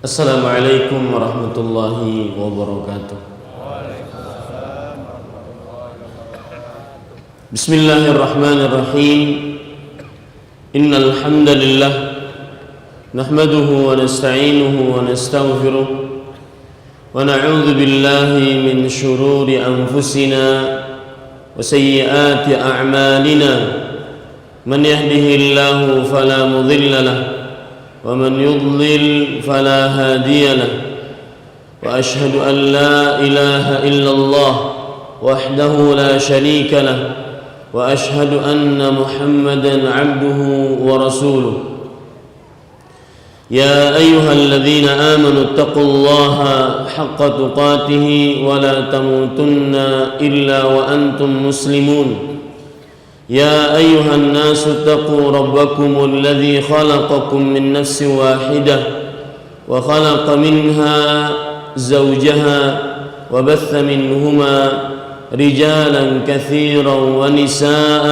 Assalamualaikum warahmatullahi wabarakatuh. Bismillahirrahmanirrahim. Innal hamdalillah nahmaduhu wa nasta'inuhu wa nastaghfiruh wa na'udzu billahi min shururi anfusina wa sayyiati a'malina. Man yahdihillahu fala mudilla lahu ومن يضلل فلا هادي له وأشهد أن لا إله إلا الله وحده لا شريك له وأشهد أن محمدا عبده ورسوله. يا أيها الذين آمنوا اتقوا الله حق تقاته ولا تموتن إلا وأنتم مسلمون. يا أيها الناس اتقوا ربكم الذي خلقكم من نفس واحدة وخلق منها زوجها وبث منهما رجالا كثيرا ونساء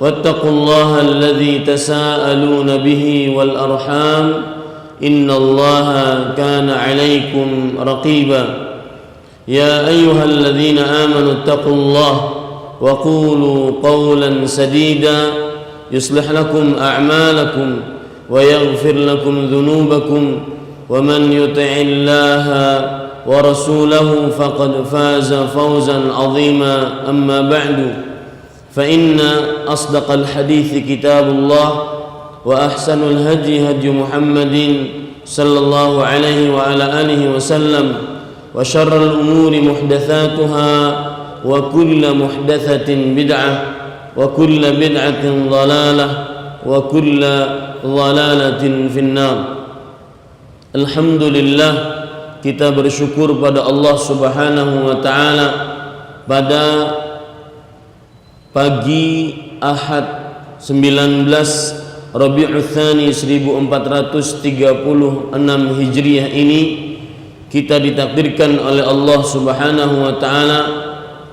واتقوا الله الذي تساءلون به والأرحام إن الله كان عليكم رقيبا. يا أيها الذين آمنوا اتقوا الله وقولوا قولا سديدا يصلح لكم أعمالكم ويغفر لكم ذنوبكم ومن يطع الله ورسوله فقد فاز فوزا عظيما. أما بعد فإن أصدق الحديث كتاب الله وأحسن الهدي هدي محمد صلى الله عليه وعلى آله وسلم وشر الأمور محدثاتها وكل محدثة بدعة وكل بدعة ضلالة وكل ضلالة في النار. Alhamdulillah, kita bersyukur pada Allah Subhanahu wa taala pada pagi Ahad 19 Rabiul Tsani 1436 Hijriah ini kita ditakdirkan oleh Allah Subhanahu wa taala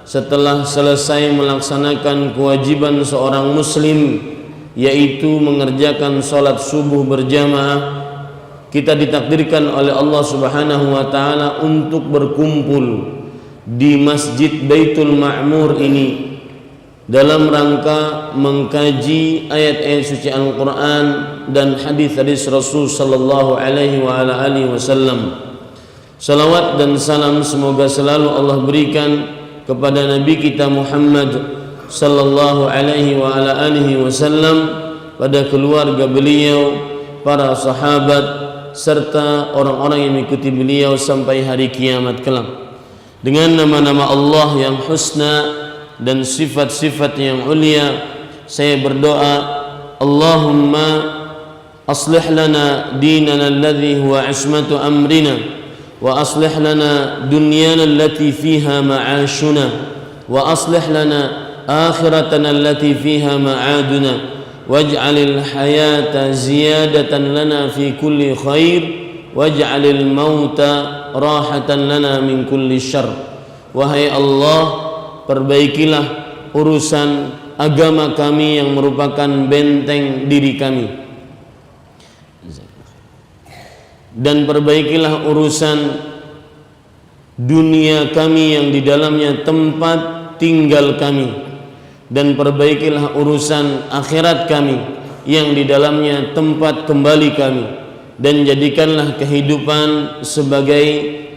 setelah selesai melaksanakan kewajiban seorang muslim, yaitu mengerjakan salat subuh berjamaah, kita ditakdirkan oleh Allah Subhanahu wa taala untuk berkumpul di Masjid Baitul Ma'mur ini dalam rangka mengkaji ayat-ayat suci Al-Qur'an dan hadis-hadis Rasul sallallahu alaihi wa ala alihi wasallam. Salawat dan salam semoga selalu Allah berikan kepada Nabi kita Muhammad sallallahu alaihi wa ala alihi wasallam, pada keluarga beliau, para sahabat serta orang-orang yang mengikuti beliau sampai hari kiamat kelak. Dengan nama-nama Allah yang husna dan sifat-sifat yang ulia, saya berdoa, Allahumma aslih lana dinana alladhi huwa ismatu amrina وأصلح لنا دنيانا التي فيها معاشنا وأصلح لنا آخرتنا التي فيها معادنا واجعل الحياة زيادة لنا في كل خير واجعل الموت راحة لنا من كل شر. Wahai Allah, perbaikilah urusan agama kami yang merupakan benteng diri kami, dan perbaikilah urusan dunia kami yang di dalamnya tempat tinggal kami, dan perbaikilah urusan akhirat kami yang di dalamnya tempat kembali kami, dan jadikanlah kehidupan sebagai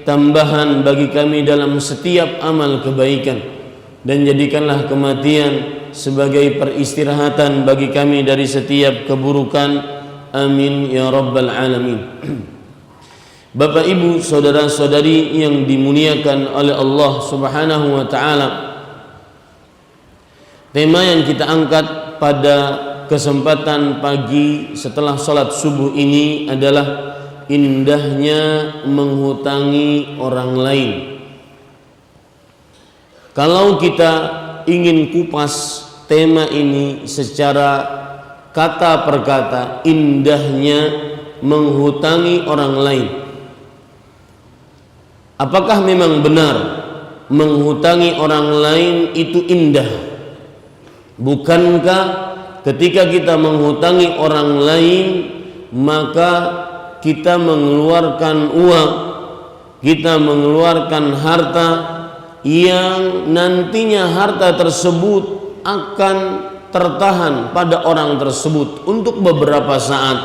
tambahan bagi kami dalam setiap amal kebaikan, dan jadikanlah kematian sebagai peristirahatan bagi kami dari setiap keburukan. Amin ya rabbal alamin. Bapak Ibu, saudara-saudari yang dimuliakan oleh Allah Subhanahu wa taala, tema yang kita angkat pada kesempatan pagi setelah salat subuh ini adalah indahnya menghutangi orang lain. Kalau kita ingin kupas tema ini secara kata per kata, indahnya menghutangi orang lain, apakah memang benar menghutangi orang lain itu indah? Bukankah ketika kita menghutangi orang lain maka kita mengeluarkan uang, kita mengeluarkan harta yang nantinya harta tersebut akan tertahan pada orang tersebut untuk beberapa saat.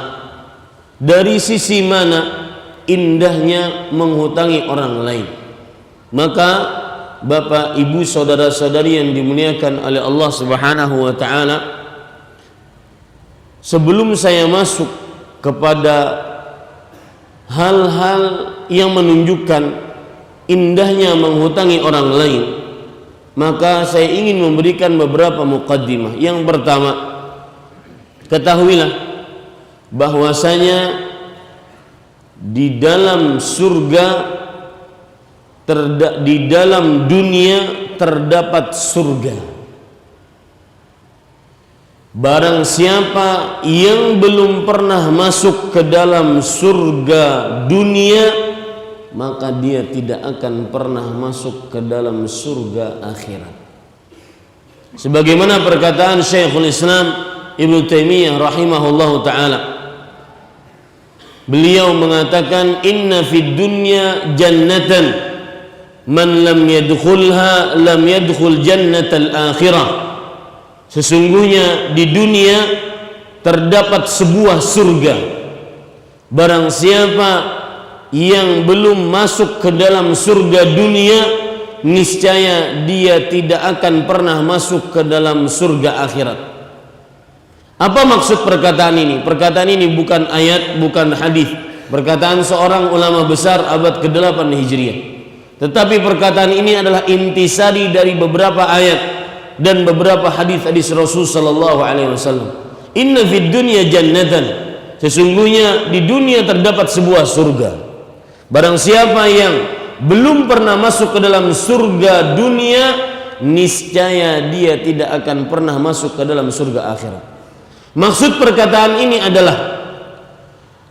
Dari sisi mana indahnya menghutangi orang lain. Maka Bapak, Ibu, saudara-saudari yang dimuliakan oleh Allah Subhanahu wa taala, sebelum saya masuk kepada hal-hal yang menunjukkan indahnya menghutangi orang lain, maka saya ingin memberikan beberapa muqaddimah. Yang pertama, ketahuilah bahwasanya di dalam surga, di dalam dunia terdapat surga. Barang siapa yang belum pernah masuk ke dalam surga dunia, maka dia tidak akan pernah masuk ke dalam surga akhirat. Sebagaimana perkataan Syekhul Islam Ibnu Taimiyah rahimahullahu taala, beliau mengatakan, inna fid dunya jannatan man lam yadkhulha lam yadkhul jannatal akhirah. Sesungguhnya di dunia terdapat sebuah surga. Barang siapa yang belum masuk ke dalam surga dunia, niscaya dia tidak akan pernah masuk ke dalam surga akhirat. Apa maksud perkataan ini? Perkataan ini bukan ayat, bukan hadis. Perkataan seorang ulama besar abad ke-8 Hijriah. Tetapi perkataan ini adalah intisari dari beberapa ayat dan beberapa hadis-hadis Rasul sallallahu alaihi wasallam. Inna fid dunya jannatan. Sesungguhnya di dunia terdapat sebuah surga. Barang siapa yang belum pernah masuk ke dalam surga dunia, niscaya dia tidak akan pernah masuk ke dalam surga akhirat. Maksud perkataan ini adalah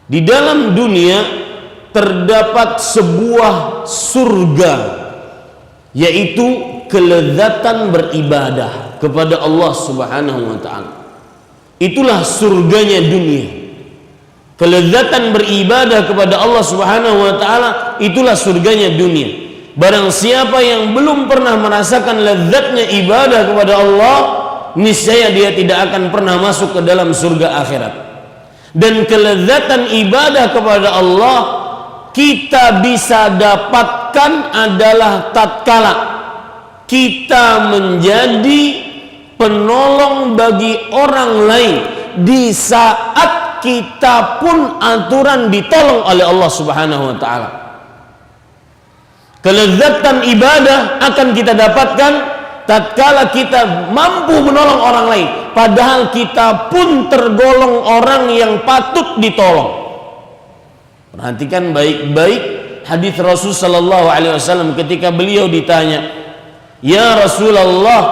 di dalam dunia terdapat sebuah surga, yaitu kelezatan beribadah kepada Allah Subhanahu wa taala. Itulah surganya dunia. Kelezatan beribadah kepada Allah Subhanahu wa taala, itulah surganya dunia. Barang siapa yang belum pernah merasakan lezatnya ibadah kepada Allah, niscaya dia tidak akan pernah masuk ke dalam surga akhirat. Dan kelezatan ibadah kepada Allah kita bisa dapatkan adalah tatkala kita menjadi penolong bagi orang lain di saat kita pun aturan ditolong oleh Allah Subhanahu wa taala. Kelezatan ibadah akan kita dapatkan tatkala kita mampu menolong orang lain, padahal kita pun tergolong orang yang patut ditolong. Perhatikan baik-baik hadis Rasul sallallahu alaihi wasallam ketika beliau ditanya, "Ya Rasulullah,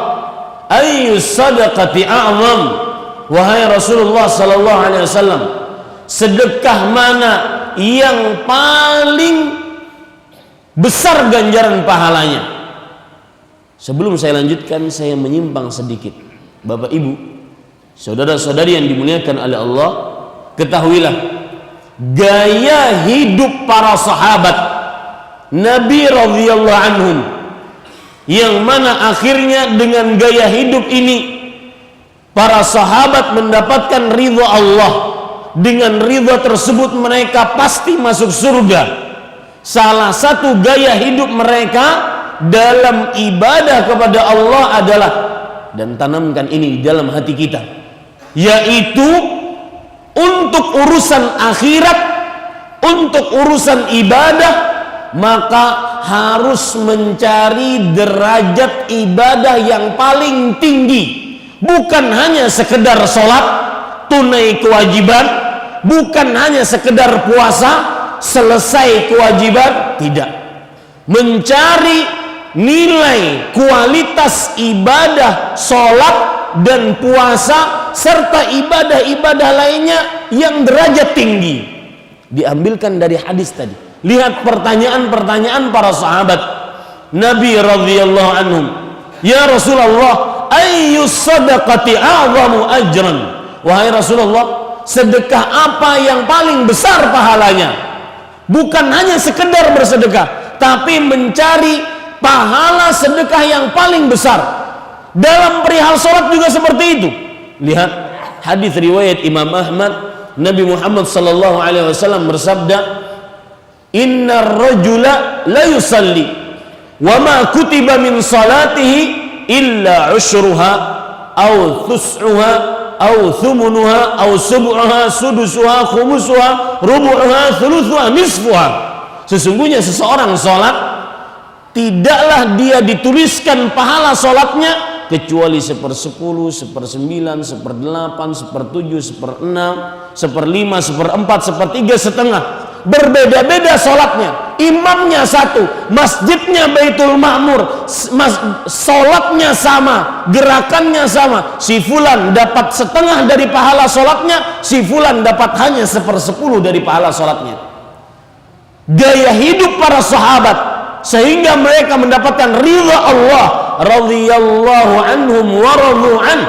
ayyu sadaqati a'zam?" Wahai Rasulullah sallallahu alaihi wasallam, sedekah mana yang paling besar ganjaran pahalanya? Sebelum saya lanjutkan, saya menyimpang sedikit. Bapak Ibu, saudara-saudari yang dimuliakan oleh Allah, ketahuilah gaya hidup para sahabat Nabi radhiyallahu anhum, yang mana akhirnya dengan gaya hidup ini para sahabat mendapatkan ridha Allah. Dengan ridha tersebut mereka pasti masuk surga. Salah satu gaya hidup mereka dalam ibadah kepada Allah adalah, dan tanamkan ini di dalam hati kita, yaitu untuk urusan akhirat, untuk urusan ibadah, maka harus mencari derajat ibadah yang paling tinggi. Bukan hanya sekedar sholat tunai kewajiban, bukan hanya sekedar puasa selesai kewajiban, tidak. Mencari nilai kualitas ibadah sholat dan puasa serta ibadah-ibadah lainnya yang derajat tinggi, diambilkan dari hadis tadi. Lihat pertanyaan-pertanyaan para sahabat Nabi radhiyallahu anhum, "Ya Rasulullah, ayyu sadaqati a'zamu ajran?" Wahai Rasulullah, sedekah apa yang paling besar pahalanya. Bukan hanya sekedar bersedekah, tapi mencari pahala sedekah yang paling besar. Dalam perihal sholat juga seperti itu. Lihat hadis riwayat Imam Ahmad, Nabi Muhammad sallallahu alaihi wasallam bersabda, "Innar rajula la yusalli wa ma kutiba min salatihi illa ushruha aw thus'uha aw thumunuha aw sub'uha sudusuha khumusuha rubu'uha thuluthuha nisfuha." Sesungguhnya seseorang sholat, tidaklah dia dituliskan pahala sholatnya kecuali 1/10, 1/9, 1/8, 1/7, 1/6, 1/5, 1/4, 1/3, setengah. Berbeda-beda sholatnya. Imamnya satu, masjidnya Baitul Ma'mur, sholatnya sama, gerakannya sama. Si fulan dapat setengah dari pahala sholatnya, si fulan dapat hanya 1/10 dari pahala sholatnya. Gaya hidup para sahabat sehingga mereka mendapatkan ridha Allah, radhiyallahu anhum wa radu an.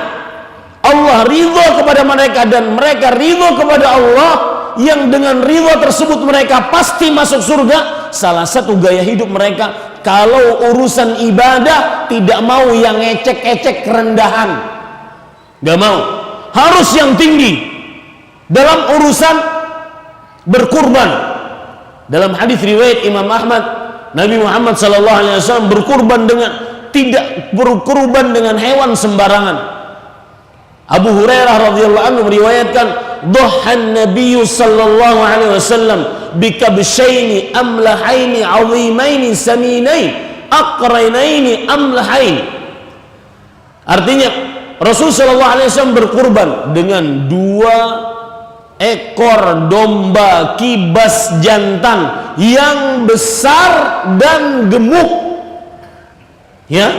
Allah ridha kepada mereka dan mereka ridha kepada Allah, yang dengan ridha tersebut mereka pasti masuk surga. Salah satu gaya hidup mereka, kalau urusan ibadah tidak mau yang ecek-ecek kerendahan, gak mau, harus yang tinggi. Dalam urusan berkurban, dalam hadis riwayat Imam Ahmad, Nabi Muhammad SAW tidak berkurban dengan hewan sembarangan. Abu Hurairah radhiyallahu anhu meriwayatkan, "Dhahan Nabiy sallallahu alaihi wasallam bikabshaini amlahaini 'azimaini saminain aqrainaini amlahain." Artinya Rasul sallallahu alaihi wasallam berkurban dengan 2 ekor domba kibas jantan yang besar dan gemuk. Ya,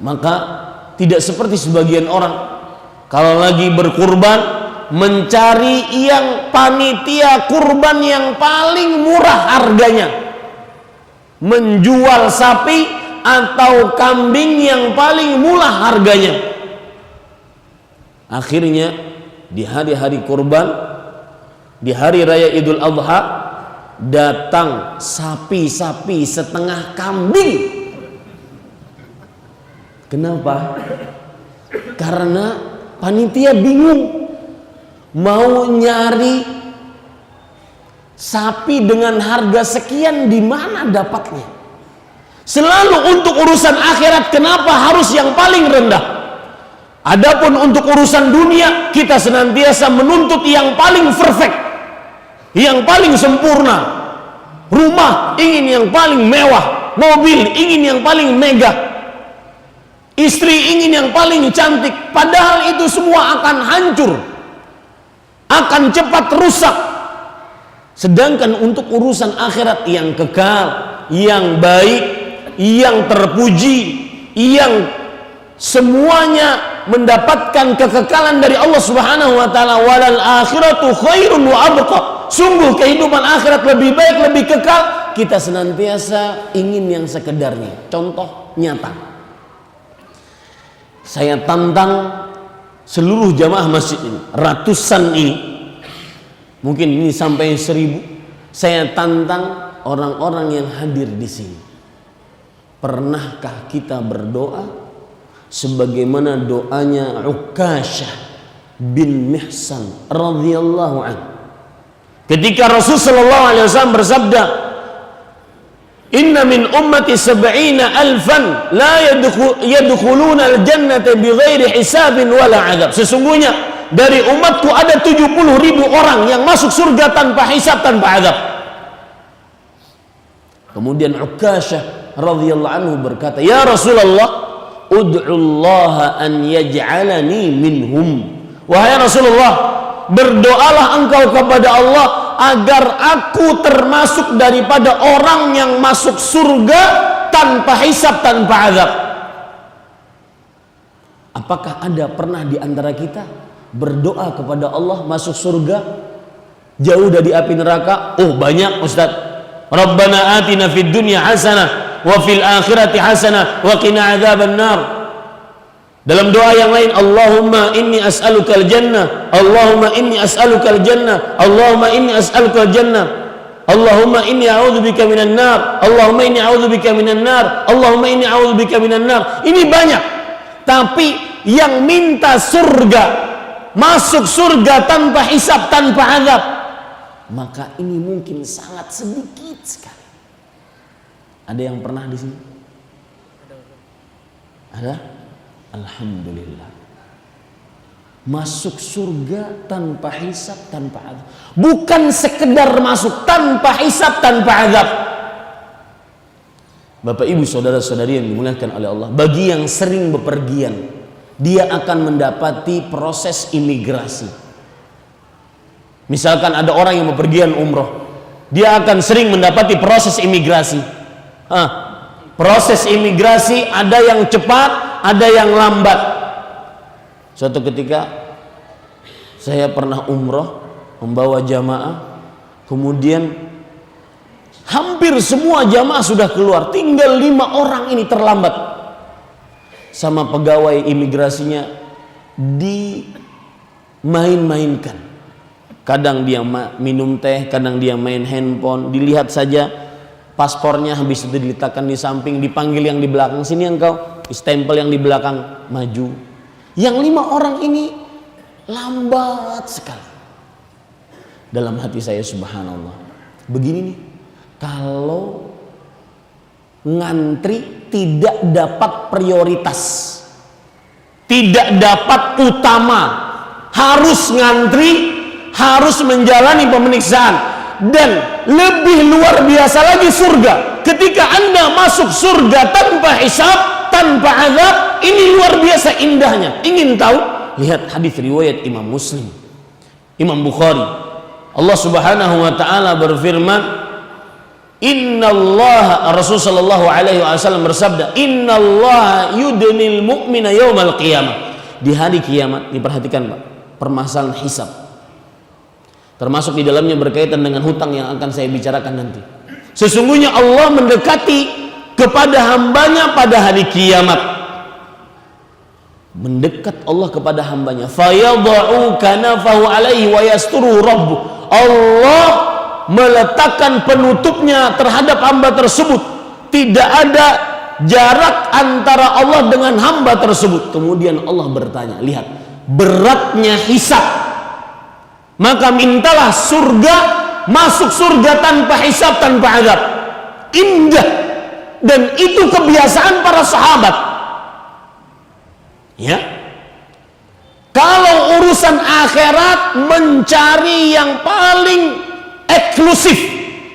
maka tidak seperti sebagian orang kalau lagi berkurban mencari yang panitia kurban yang paling murah harganya, menjual sapi atau kambing yang paling murah harganya. Akhirnya di hari-hari kurban, di hari raya Idul Adha, datang sapi-sapi setengah kambing. Kenapa? Karena panitia bingung mau nyari sapi dengan harga sekian, di mana dapatnya. Selalu untuk urusan akhirat, kenapa harus yang paling rendah? Adapun untuk urusan dunia, kita senantiasa menuntut yang paling perfect, yang paling sempurna. Rumah ingin yang paling mewah, mobil ingin yang paling megah, istri ingin yang paling cantik. Padahal itu semua akan hancur, akan cepat rusak. Sedangkan untuk urusan akhirat yang kekal, yang baik, yang terpuji, yang semuanya mendapatkan kekekalan dari Allah Subhanahu wa taala, walal akhiratu khairun wa abqa. Sungguh kehidupan akhirat lebih baik, lebih kekal. Kita senantiasa ingin yang sekedarnya. Contoh nyata, saya tantang seluruh jamaah masjid ini, ratusan ini, mungkin ini sampai 1000. Saya tantang orang-orang yang hadir di sini. Pernahkah kita berdoa sebagaimana doanya Uqashah bin Mihsan radhiyallahu anhu ketika Rasul sallallahu alaihi wasallam bersabda, "Inna min ummati 70,000 la yadkhuluna al-jannata bighairi hisabin wala adab." Sesungguhnya dari umatku ada 70.000 orang yang masuk surga tanpa hisab, tanpa adab. Kemudian Uqashah radhiyallahu anhu berkata, "Ya Rasulullah, ud'ullaha an yaj'alani minhum." Wahai Rasulullah, berdoalah engkau kepada Allah agar aku termasuk daripada orang yang masuk surga tanpa hisab, tanpa azab. Apakah ada pernah di antara kita berdoa kepada Allah masuk surga, jauh dari api neraka? Oh banyak Ustaz. Rabbana atina fid dunya hasanah wa fil akhirati hasanah wa qina adzaban nar. Dalam doa yang lain, Allahumma inni as'alukal jannah, Allahumma inni as'alukal jannah, Allahumma inni as'alukal jannah, Allahumma inni a'udzubika minan nar, Allahumma inni a'udzubika minan nar, Allahumma inni a'udzubika minan nar. Ini banyak. Tapi yang minta surga, masuk surga tanpa hisab, tanpa azab, maka ini mungkin sangat sedikit sekali. Ada yang pernah di sini? Ada? Alhamdulillah. Masuk surga tanpa hisab, tanpa azab. Bukan sekedar masuk, tanpa hisab, tanpa azab. Bapak ibu saudara-saudari yang dimuliakan oleh Allah, bagi yang sering bepergian, dia akan mendapati proses imigrasi. Misalkan ada orang yang bepergian umroh, dia akan sering mendapati proses imigrasi. Proses imigrasi ada yang cepat, ada yang lambat. Suatu ketika saya pernah umroh membawa jamaah, kemudian hampir semua jamaah sudah keluar, tinggal 5 orang ini terlambat. Sama pegawai imigrasinya dimain-mainkan. Kadang dia minum teh, kadang dia main handphone, dilihat saja paspornya, habis itu diletakkan di samping, dipanggil yang di belakang, sini engkau, stempel yang di belakang, maju. Yang 5 orang ini lambat sekali. Dalam hati saya, subhanallah, begini nih, kalau ngantri tidak dapat prioritas, tidak dapat utama, harus ngantri, harus menjalani pemeriksaan. Dan lebih luar biasa lagi surga, ketika Anda masuk surga tanpa hisab, tanpa azab, ini luar biasa indahnya. Ingin tahu? Lihat hadis riwayat Imam Muslim, Imam Bukhari. Allah Subhanahu wa taala berfirman, Innallaha, Rasul sallallahu alaihi wasallam bersabda, Innallaha yudnil mu'mina yaumal qiyamah. Di hari kiamat, diperhatikan Pak, permasalahan hisab. Termasuk di dalamnya berkaitan dengan hutang yang akan saya bicarakan nanti. Sesungguhnya Allah mendekati kepada hambanya pada hari kiamat. Mendekat Allah kepada hambanya. Fayadha'u kanafahu alaihi wa yasturu rabbuh. Allah meletakkan penutupnya terhadap hamba tersebut. Tidak ada jarak antara Allah dengan hamba tersebut. Kemudian Allah bertanya, lihat beratnya hisab. Maka mintalah surga, masuk surga tanpa hisab, tanpa azab. Indah. Dan itu kebiasaan para sahabat. Ya. Kalau urusan akhirat, mencari yang paling eksklusif,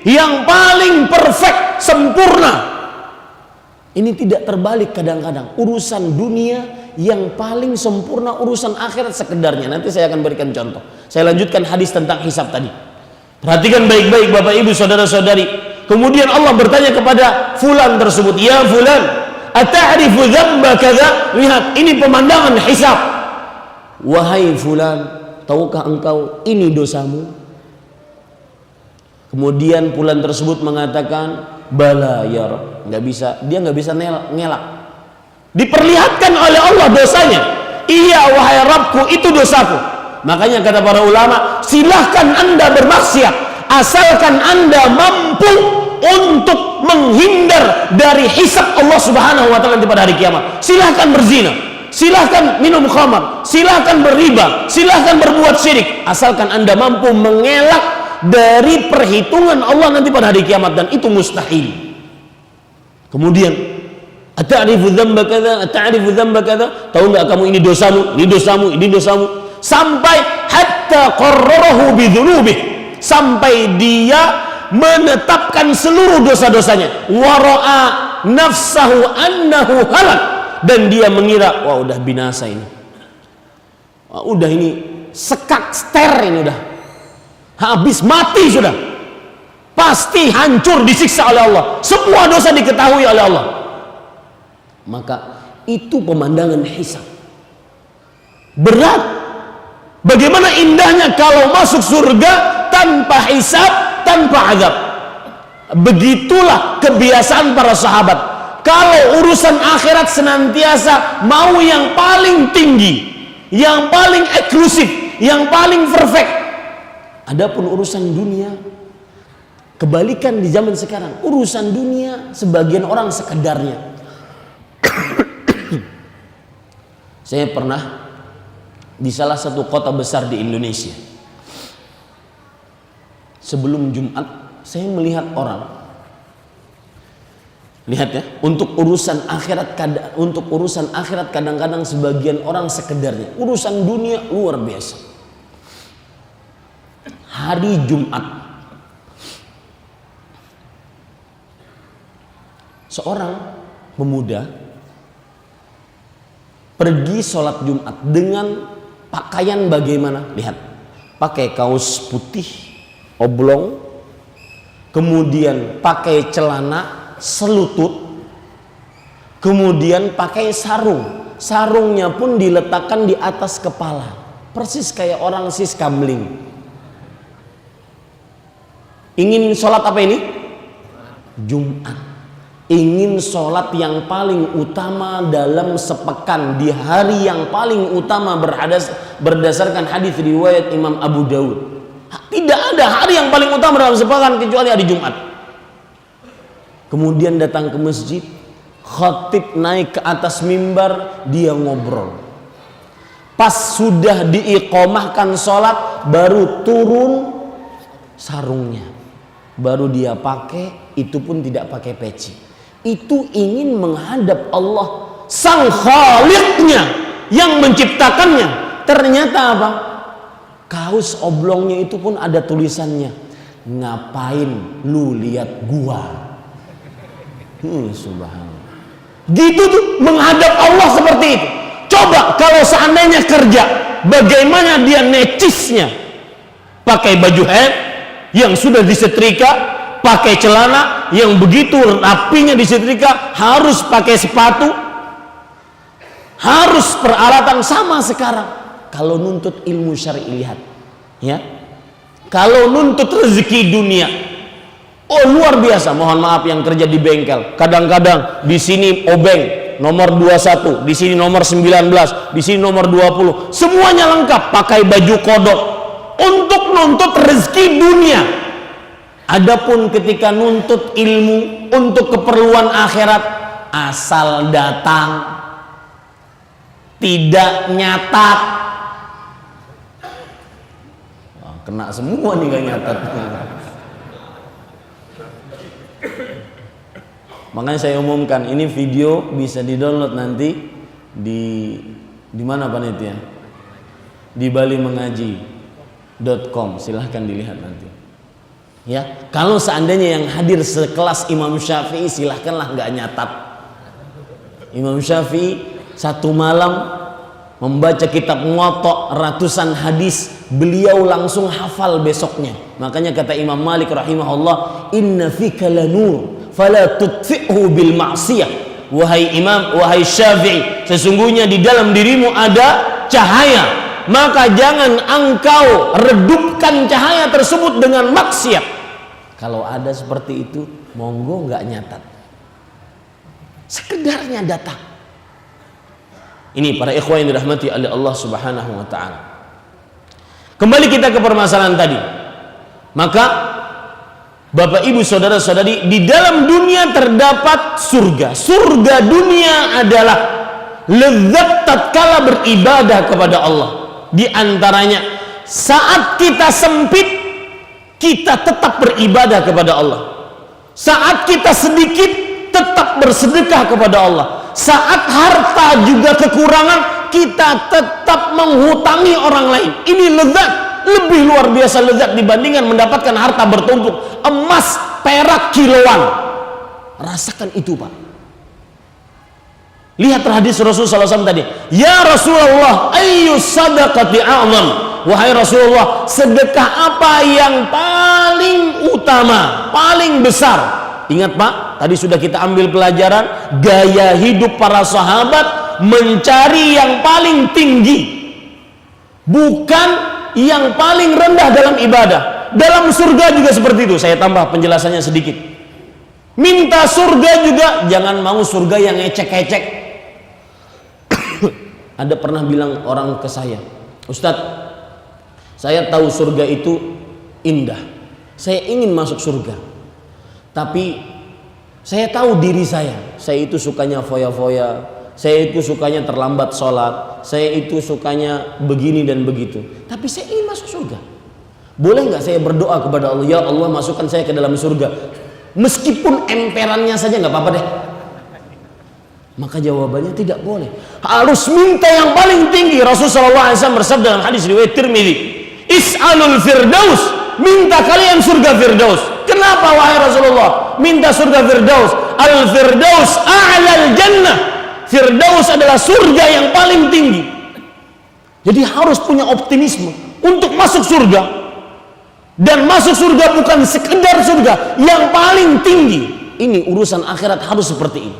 yang paling perfect, sempurna. Ini tidak terbalik kadang-kadang. Urusan dunia yang paling sempurna, urusan akhirat sekedarnya. Nanti saya akan berikan contoh. Saya lanjutkan hadis tentang hisab tadi. Perhatikan baik-baik Bapak Ibu saudara-saudari. Kemudian Allah bertanya kepada fulan tersebut, ya fulan, ata'rifu dzamba kadza? Lihat, ini pemandangan hisab. Wahai fulan, tahukah engkau ini dosamu? Kemudian fulan tersebut mengatakan, bala ya Rabb. Nggak bisa, dia nggak bisa ngelak. Diperlihatkan oleh Allah dosanya. Iya wahai Rabbku, itu dosaku. Makanya kata para ulama, silahkan Anda bermaksiat asalkan Anda mampu untuk menghindar dari hisab Allah Subhanahu wa taala pada hari kiamat. Silahkan berzina, silahkan minum khamar, silahkan berriba, silahkan berbuat syirik, asalkan Anda mampu mengelak dari perhitungan Allah nanti pada hari kiamat, dan itu mustahil. Kemudian, ata'rifu dzamba kadza, ata'rifu dzamba kadza? Tahu enggak kamu ini dosamu, ini dosamu, ini dosamu? Sampai hatta qarrarahu bidzunubih, sampai dia menetapkan seluruh dosa-dosanya. Wa ra'a nafsahu annahu halak, dan dia mengira, wah udah binasa ini. Wah, udah ini sekak ster ini, udah habis, mati sudah. Pasti hancur, disiksa oleh Allah. Semua dosa diketahui oleh Allah. Maka itu pemandangan hisab. Berat. Bagaimana indahnya kalau masuk surga tanpa hisab, tanpa azab. Begitulah kebiasaan para sahabat. Kalau urusan akhirat senantiasa mau yang paling tinggi, yang paling eksklusif, yang paling perfect. Adapun urusan dunia, kebalikan di zaman sekarang. Urusan dunia sebagian orang sekedarnya. Saya pernah di salah satu kota besar di Indonesia. Sebelum Jumat, saya melihat orang. Lihat ya, untuk urusan akhirat kadang-kadang sebagian orang sekedarnya. Urusan dunia luar biasa. Hari Jumat, seorang pemuda pergi sholat Jumat dengan pakaian bagaimana? Lihat, pakai kaos putih oblong, kemudian pakai celana selutut, kemudian pakai sarung. Sarungnya pun diletakkan di atas kepala, persis kayak orang siskamling. Ingin sholat apa ini? Jumat. Ingin sholat yang paling utama dalam sepekan, di hari yang paling utama berdasarkan hadis riwayat Imam Abu Daud. Tidak ada hari yang paling utama dalam sepekan kecuali hari Jumat. Kemudian datang ke masjid, khatib naik ke atas mimbar, dia ngobrol. Pas sudah diiqomahkan sholat, baru turun sarungnya, baru dia pakai, itu pun tidak pakai peci. Itu ingin menghadap Allah, sang Khaliqnya yang menciptakannya. Ternyata apa? Kaos oblongnya itu pun ada tulisannya, ngapain lu lihat gua? Subhanallah. Gitu tuh menghadap Allah seperti itu. Coba kalau seandainya kerja, bagaimana dia necisnya? Pakai baju yang sudah disetrika, pakai celana yang begitu rapinya disetrika, harus pakai sepatu, harus peralatan. Sama sekarang kalau nuntut ilmu syar'i, lihat ya, kalau nuntut rezeki dunia, oh luar biasa. Mohon maaf yang kerja di bengkel, kadang-kadang di sini obeng nomor 21, di sini nomor 19, di sini nomor 20, semuanya lengkap, pakai baju kodok untuk nuntut rezeki dunia. Adapun ketika nuntut ilmu untuk keperluan akhirat, asal datang, tidak nyatat. Kena semua nih gak nyatat. Makanya saya umumkan, ini video bisa di-download nanti di mana panitia? Di balimengaji.com, silahkan dilihat nanti. Ya, kalau seandainya yang hadir sekelas Imam Syafi'i, silahkanlah nggak nyatat. Imam Syafi'i satu malam membaca kitab Muwatta ratusan hadis, beliau langsung hafal besoknya. Makanya kata Imam Malik rahimahullah, inna fika lanur fala tutfi'hu bil ma'siyah. Wahai Imam, wahai Syafi'i, sesungguhnya di dalam dirimu ada cahaya, maka jangan engkau redupkan cahaya tersebut dengan maksiat. Kalau ada seperti itu, monggo nggak nyatat, sekedarnya datang. Ini para ikhwah yang dirahmati oleh Allah Subhanahu wa taala. Kembali kita ke permasalahan tadi. Maka Bapak Ibu saudara-saudari, di dalam dunia terdapat surga. Surga dunia adalah lezat tatkala beribadah kepada Allah. Di antaranya saat kita sempit, kita tetap beribadah kepada Allah. Saat kita sedikit, tetap bersedekah kepada Allah. Saat harta juga kekurangan, kita tetap menghutangi orang lain. Ini lezat, lebih luar biasa lezat dibandingkan mendapatkan harta bertumpuk, emas, perak kiloan. Rasakan itu, Pak. Lihat hadis Rasulullah SAW tadi. Ya Rasulullah, ayyus sadaqati a'zam. Wahai Rasulullah, sedekah apa yang paling utama, paling besar? Ingat Pak, tadi sudah kita ambil pelajaran gaya hidup para sahabat, mencari yang paling tinggi, bukan yang paling rendah dalam ibadah. Dalam surga juga seperti itu. Saya tambah penjelasannya sedikit. Minta surga juga jangan mau surga yang ecek-ecek. Ada pernah bilang orang ke saya, Ustadz, saya tahu surga itu indah, saya ingin masuk surga, tapi saya tahu diri saya itu sukanya foya-foya, saya itu sukanya terlambat sholat, saya itu sukanya begini dan begitu, tapi saya ingin masuk surga. Boleh nggak saya berdoa kepada Allah, ya Allah masukkan saya ke dalam surga, meskipun emperannya saja nggak apa-apa deh? Maka jawabannya tidak boleh, harus minta yang paling tinggi. Rasulullah SAW bersabda dalam hadis riwayat Tirmidzi, is'alul firdaus, minta kalian surga firdaus. Kenapa wahai Rasulullah minta surga firdaus? Al firdaus a'lal jannah, firdaus adalah surga yang paling tinggi. Jadi harus punya optimisme untuk masuk surga, dan masuk surga bukan sekedar surga yang paling tinggi. Ini urusan akhirat harus seperti ini.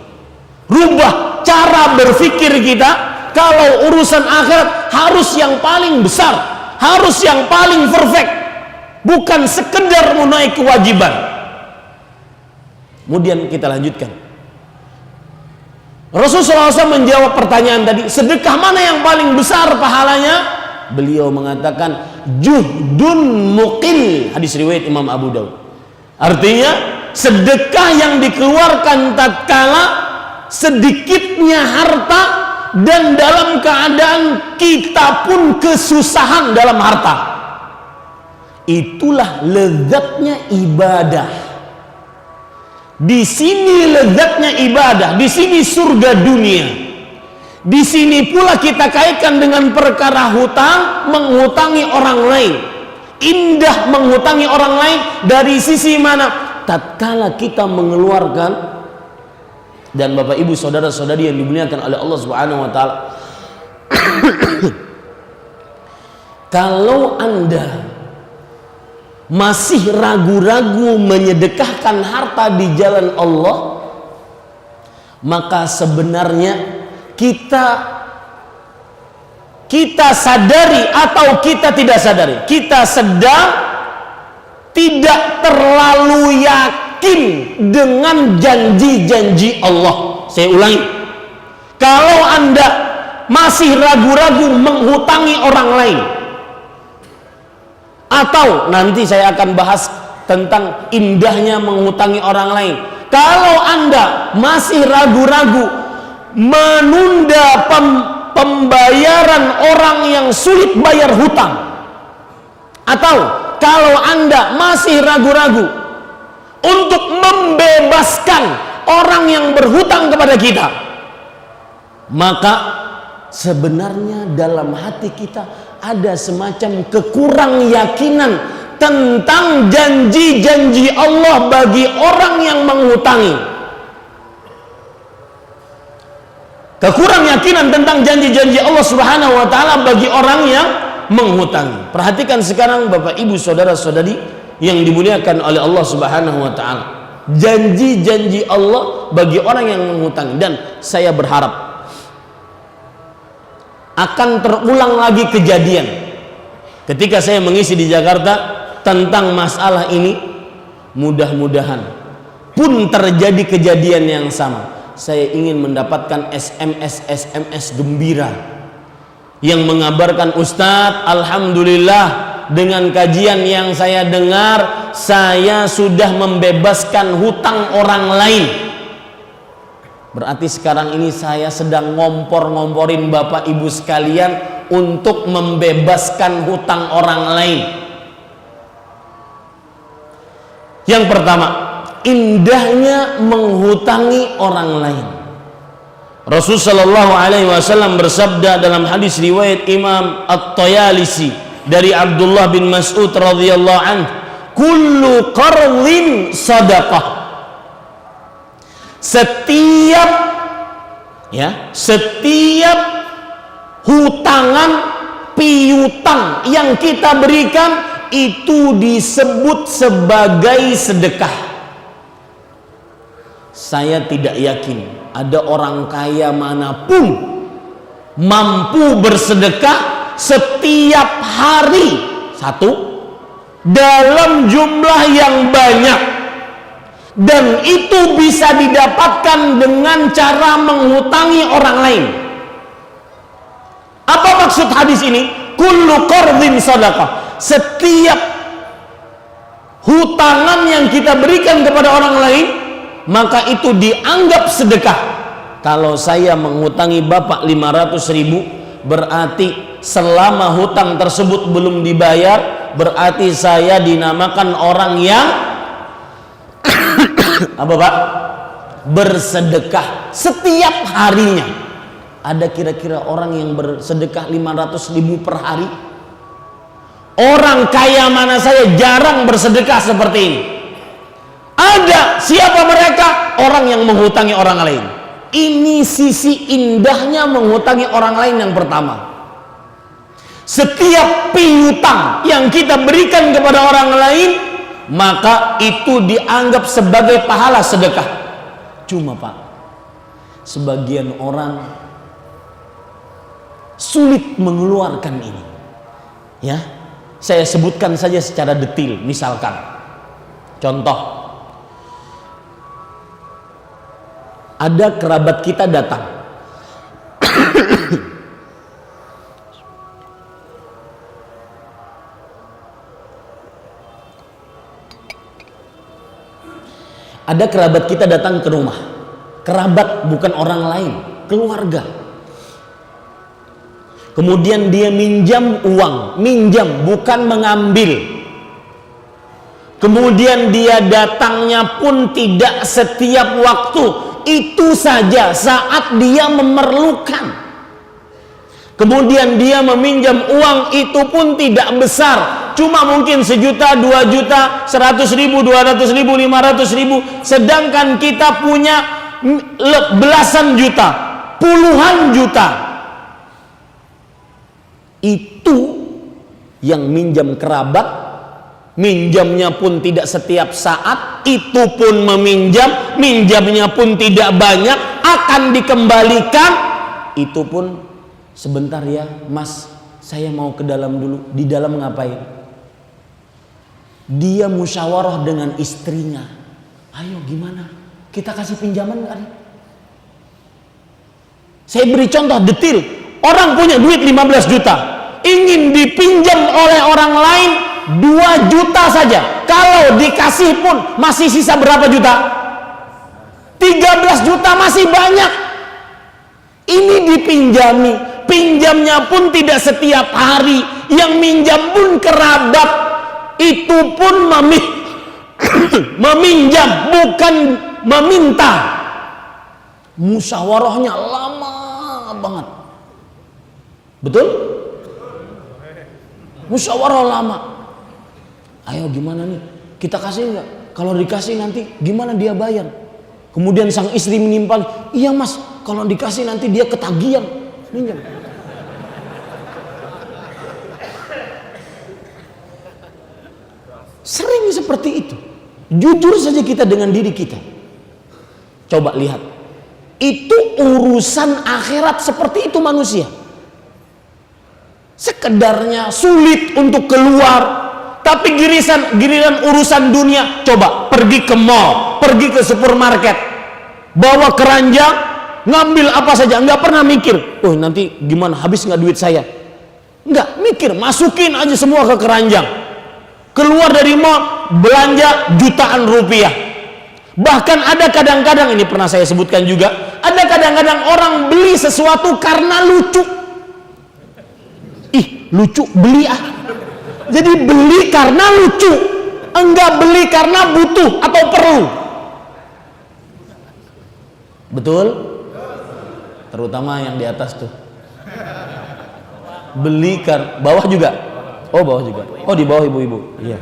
Rubah cara berpikir kita. Kalau urusan akhirat harus yang paling besar, harus yang paling perfect, bukan sekedar memenuhi kewajiban. Kemudian kita lanjutkan. Rasulullah SAW menjawab pertanyaan tadi, sedekah mana yang paling besar pahalanya? Beliau mengatakan juhdun muqil, hadis riwayat Imam Abu Daud. Artinya sedekah yang dikeluarkan tatkala sedikitnya harta dan dalam keadaan kita pun kesusahan dalam harta. Itulah lezatnya ibadah. Di sini lezatnya ibadah, di sini surga dunia. Di sini pula kita kaitkan dengan perkara hutang, menghutangi orang lain. Indah menghutangi orang lain dari sisi mana? Tatkala kita mengeluarkan. Dan Bapak Ibu saudara-saudari yang dimuliakan oleh Allah Subhanahu wa taala, kalau Anda masih ragu-ragu menyedekahkan harta di jalan Allah, maka sebenarnya kita sadari atau kita tidak sadari, kita sedang tidak terlalu yakin dengan janji-janji Allah. Saya ulangi, kalau Anda masih ragu-ragu menghutangi orang lain, atau nanti saya akan bahas tentang indahnya menghutangi orang lain, kalau Anda masih ragu-ragu menunda pembayaran orang yang sulit bayar hutang, atau kalau Anda masih ragu-ragu untuk membebaskan orang yang berhutang kepada kita, maka sebenarnya dalam hati kita ada semacam kekurang yakinan tentang janji-janji Allah bagi orang yang menghutangi. Kekurang yakinan tentang janji-janji Allah Subhanahu wa taala bagi orang yang menghutangi. Perhatikan sekarang Bapak Ibu saudara-saudari yang dimuliakan oleh Allah Subhanahu wa taala, janji-janji Allah bagi orang yang menghutangi. Dan saya berharap akan terulang lagi kejadian ketika saya mengisi di Jakarta tentang masalah ini. Mudah-mudahan pun terjadi kejadian yang sama, saya ingin mendapatkan SMS gembira yang mengabarkan, Ustadz, alhamdulillah dengan kajian yang saya dengar, saya sudah membebaskan hutang orang lain. Berarti sekarang ini saya sedang ngompor-ngomporin Bapak Ibu sekalian untuk membebaskan hutang orang lain. Yang pertama, indahnya menghutangi orang lain. Rasulullah SAW bersabda dalam hadis riwayat Imam At-Tayalisi dari Abdullah bin Mas'ud radhiyallahu anhu, kullu qardhin sadaqah. Setiap hutangan piutang yang kita berikan itu disebut sebagai sedekah. Saya tidak yakin ada orang kaya manapun mampu bersedekah setiap hari satu dalam jumlah yang banyak dan itu bisa didapatkan dengan cara menghutangi orang lain. Apa maksud hadis ini? Kullu qardhin sadaqah. Setiap hutangan yang kita berikan kepada orang lain, maka itu dianggap sedekah. Kalau saya menghutangi Bapak 500.000, berarti selama hutang tersebut belum dibayar, berarti saya dinamakan orang yang apa Pak? Bersedekah setiap harinya. Ada kira-kira orang yang bersedekah 500.000 per hari? Orang kaya mana saya jarang bersedekah seperti ini. Ada. Siapa mereka? Orang yang menghutangi orang lain. Ini sisi indahnya menghutangi orang lain yang pertama. Setiap piutang yang kita berikan kepada orang lain, maka itu dianggap sebagai pahala sedekah. Cuma Pak, sebagian orang sulit mengeluarkan ini. Ya, saya sebutkan saja secara detail. Misalkan, contoh, ada kerabat kita datang. Ada kerabat kita datang ke rumah. Kerabat bukan orang lain, keluarga. Kemudian dia minjam uang, minjam bukan mengambil. Kemudian dia datangnya pun tidak setiap waktu, itu saja saat dia memerlukan. Kemudian dia meminjam uang, itu pun tidak besar, cuma mungkin 1 juta, 2 juta, 100.000, 200.000, 500.000. Sedangkan kita punya belasan juta, puluhan juta. Itu yang minjam kerabat, minjamnya pun tidak setiap saat, itu pun meminjam, minjamnya pun tidak banyak, akan dikembalikan, itu pun sebentar ya Mas, saya mau ke dalam dulu. Di dalam ngapain? Dia musyawarah dengan istrinya. Ayo gimana? Kita kasih pinjaman nggak nih? Saya beri contoh detail. Orang punya duit 15 juta, ingin dipinjam oleh orang lain 2 juta saja. Kalau dikasih pun masih sisa berapa juta? 13 juta, masih banyak. Ini dipinjami, pinjamnya pun tidak setiap hari, yang minjam pun kerabat, itu pun meminjam bukan meminta. Musyawarahnya lama banget, betul? Musyawarah lama. Ayo gimana nih, kita kasih nggak? Kalau dikasih nanti gimana dia bayar? Kemudian sang istri menimpal, iya Mas, kalau dikasih nanti dia ketagihan minjam. Sering seperti itu. Jujur saja kita dengan diri kita. Coba lihat, itu urusan akhirat seperti itu manusia. Sekedarnya sulit untuk keluar, tapi giliran urusan dunia. Coba pergi ke mall, pergi ke supermarket, bawa keranjang, ngambil apa saja, nggak pernah mikir, oh nanti gimana, habis nggak duit saya? Nggak mikir, masukin aja semua ke keranjang. Keluar dari mall, belanja jutaan rupiah. Bahkan ada kadang-kadang, ini pernah saya sebutkan juga, ada kadang-kadang orang beli sesuatu karena lucu. Ih, lucu, beli ah. Jadi beli karena lucu, enggak beli karena butuh atau perlu. Betul? Terutama yang di atas tuh. Beli karena, bawah juga. Oh, bawah juga. Oh, di bawah ibu-ibu. Iya.